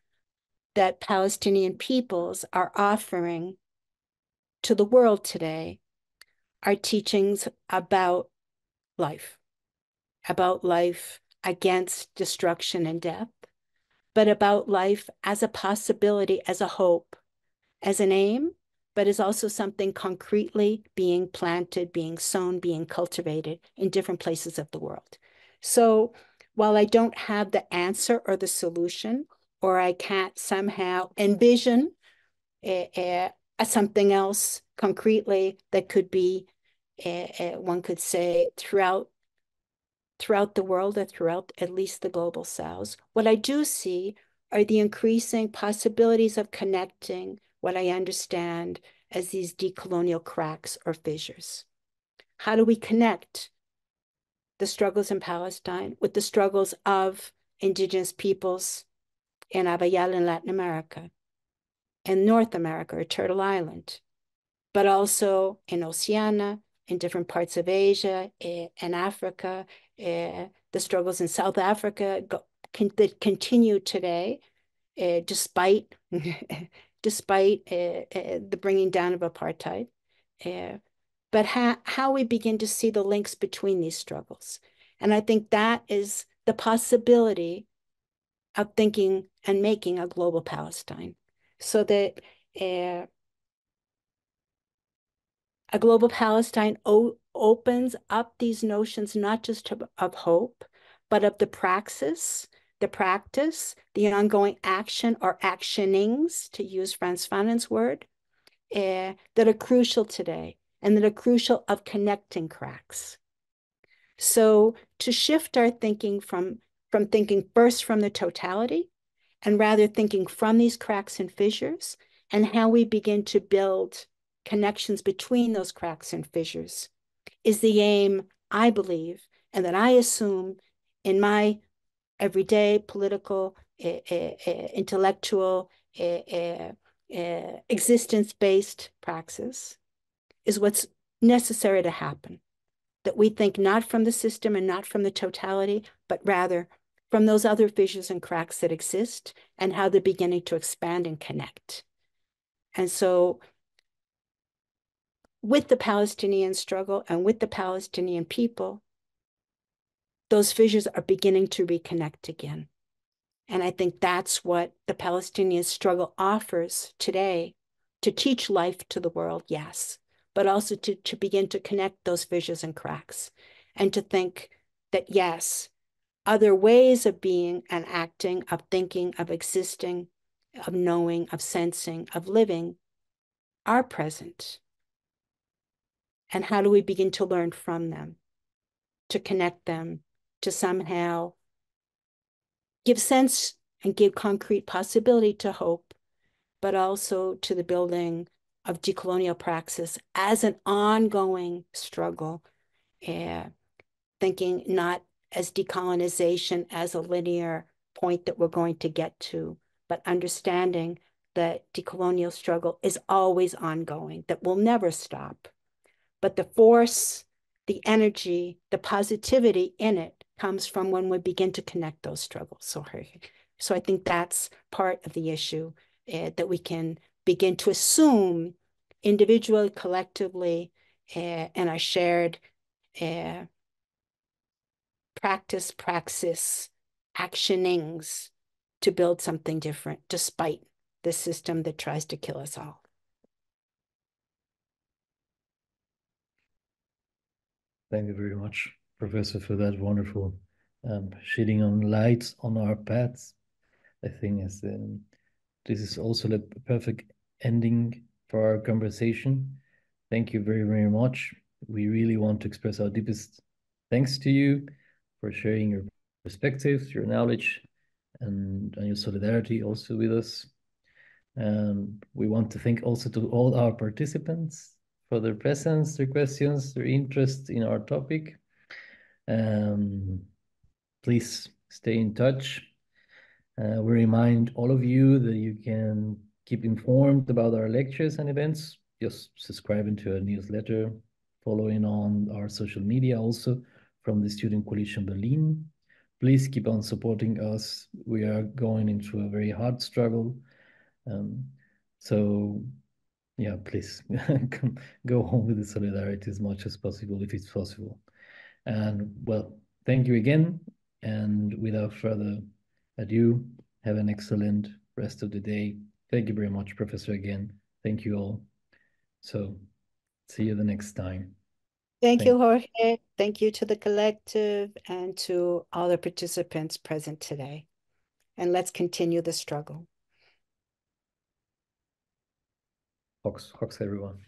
that Palestinian peoples are offering to the world today are teachings about life against destruction and death, but about life as a possibility, as a hope, as an aim, but is also something concretely being planted, being sown, being cultivated in different places of the world. So while I don't have the answer or the solution, or I can't somehow envision something else concretely that could be, one could say, throughout the world or throughout at least the global south, what I do see are the increasing possibilities of connecting what I understand as these decolonial cracks or fissures. How do we connect the struggles in Palestine with the struggles of indigenous peoples in Abayal in Latin America, in North America or Turtle Island, but also in Oceania, in different parts of Asia, and Africa, the struggles in South Africa that continue today, despite the bringing down of apartheid, but how we begin to see the links between these struggles. And I think that is the possibility of thinking and making a global Palestine, so that a global Palestine opens up these notions, not just of hope, but of the praxis the practice, the ongoing action or actionings, to use Frantz Fanon's word, that are crucial today and that are crucial of connecting cracks. So to shift our thinking from thinking first from the totality and rather thinking from these cracks and fissures and how we begin to build connections between those cracks and fissures is the aim, I believe, and that I assume in my everyday political, intellectual, existence-based praxis is what's necessary to happen. That we think not from the system and not from the totality, but rather from those other fissures and cracks that exist and how they're beginning to expand and connect. And so with the Palestinian struggle and with the Palestinian people, those fissures are beginning to reconnect again. And I think that's what the Palestinian struggle offers today, to teach life to the world, yes, but also to begin to connect those fissures and cracks and to think that, yes, other ways of being and acting, of thinking, of existing, of knowing, of sensing, of living are present. And how do we begin to learn from them, to connect them, to somehow give sense and give concrete possibility to hope, but also to the building of decolonial praxis as an ongoing struggle, thinking not as decolonization as a linear point that we're going to get to, but understanding that decolonial struggle is always ongoing, that will never stop. But the force, the energy, the positivity in it comes from when we begin to connect those struggles. So I think that's part of the issue, that we can begin to assume individually, collectively, and our shared praxis, actionings to build something different despite the system that tries to kill us all. Thank you very much, Professor, for that wonderful shedding on light on our paths. I think this is also the perfect ending for our conversation. Thank you very, very much. We really want to express our deepest thanks to you for sharing your perspectives, your knowledge, and your solidarity also with us. We want to thank also to all our participants for their presence, their questions, their interest in our topic. Please stay in touch. We remind all of you that you can keep informed about our lectures and events, just subscribing to our newsletter, following on our social media also from the Student Coalition Berlin. Please keep on supporting us. We are going into a very hard struggle. So yeah, please go home with the solidarity as much as possible if it's possible. And well, thank you again. And without further ado, have an excellent rest of the day. Thank you very much, Professor, again. Thank you all. So see you the next time. Thank you, Jorge. Thank you to the collective and to all the participants present today. And let's continue the struggle. Hawks everyone.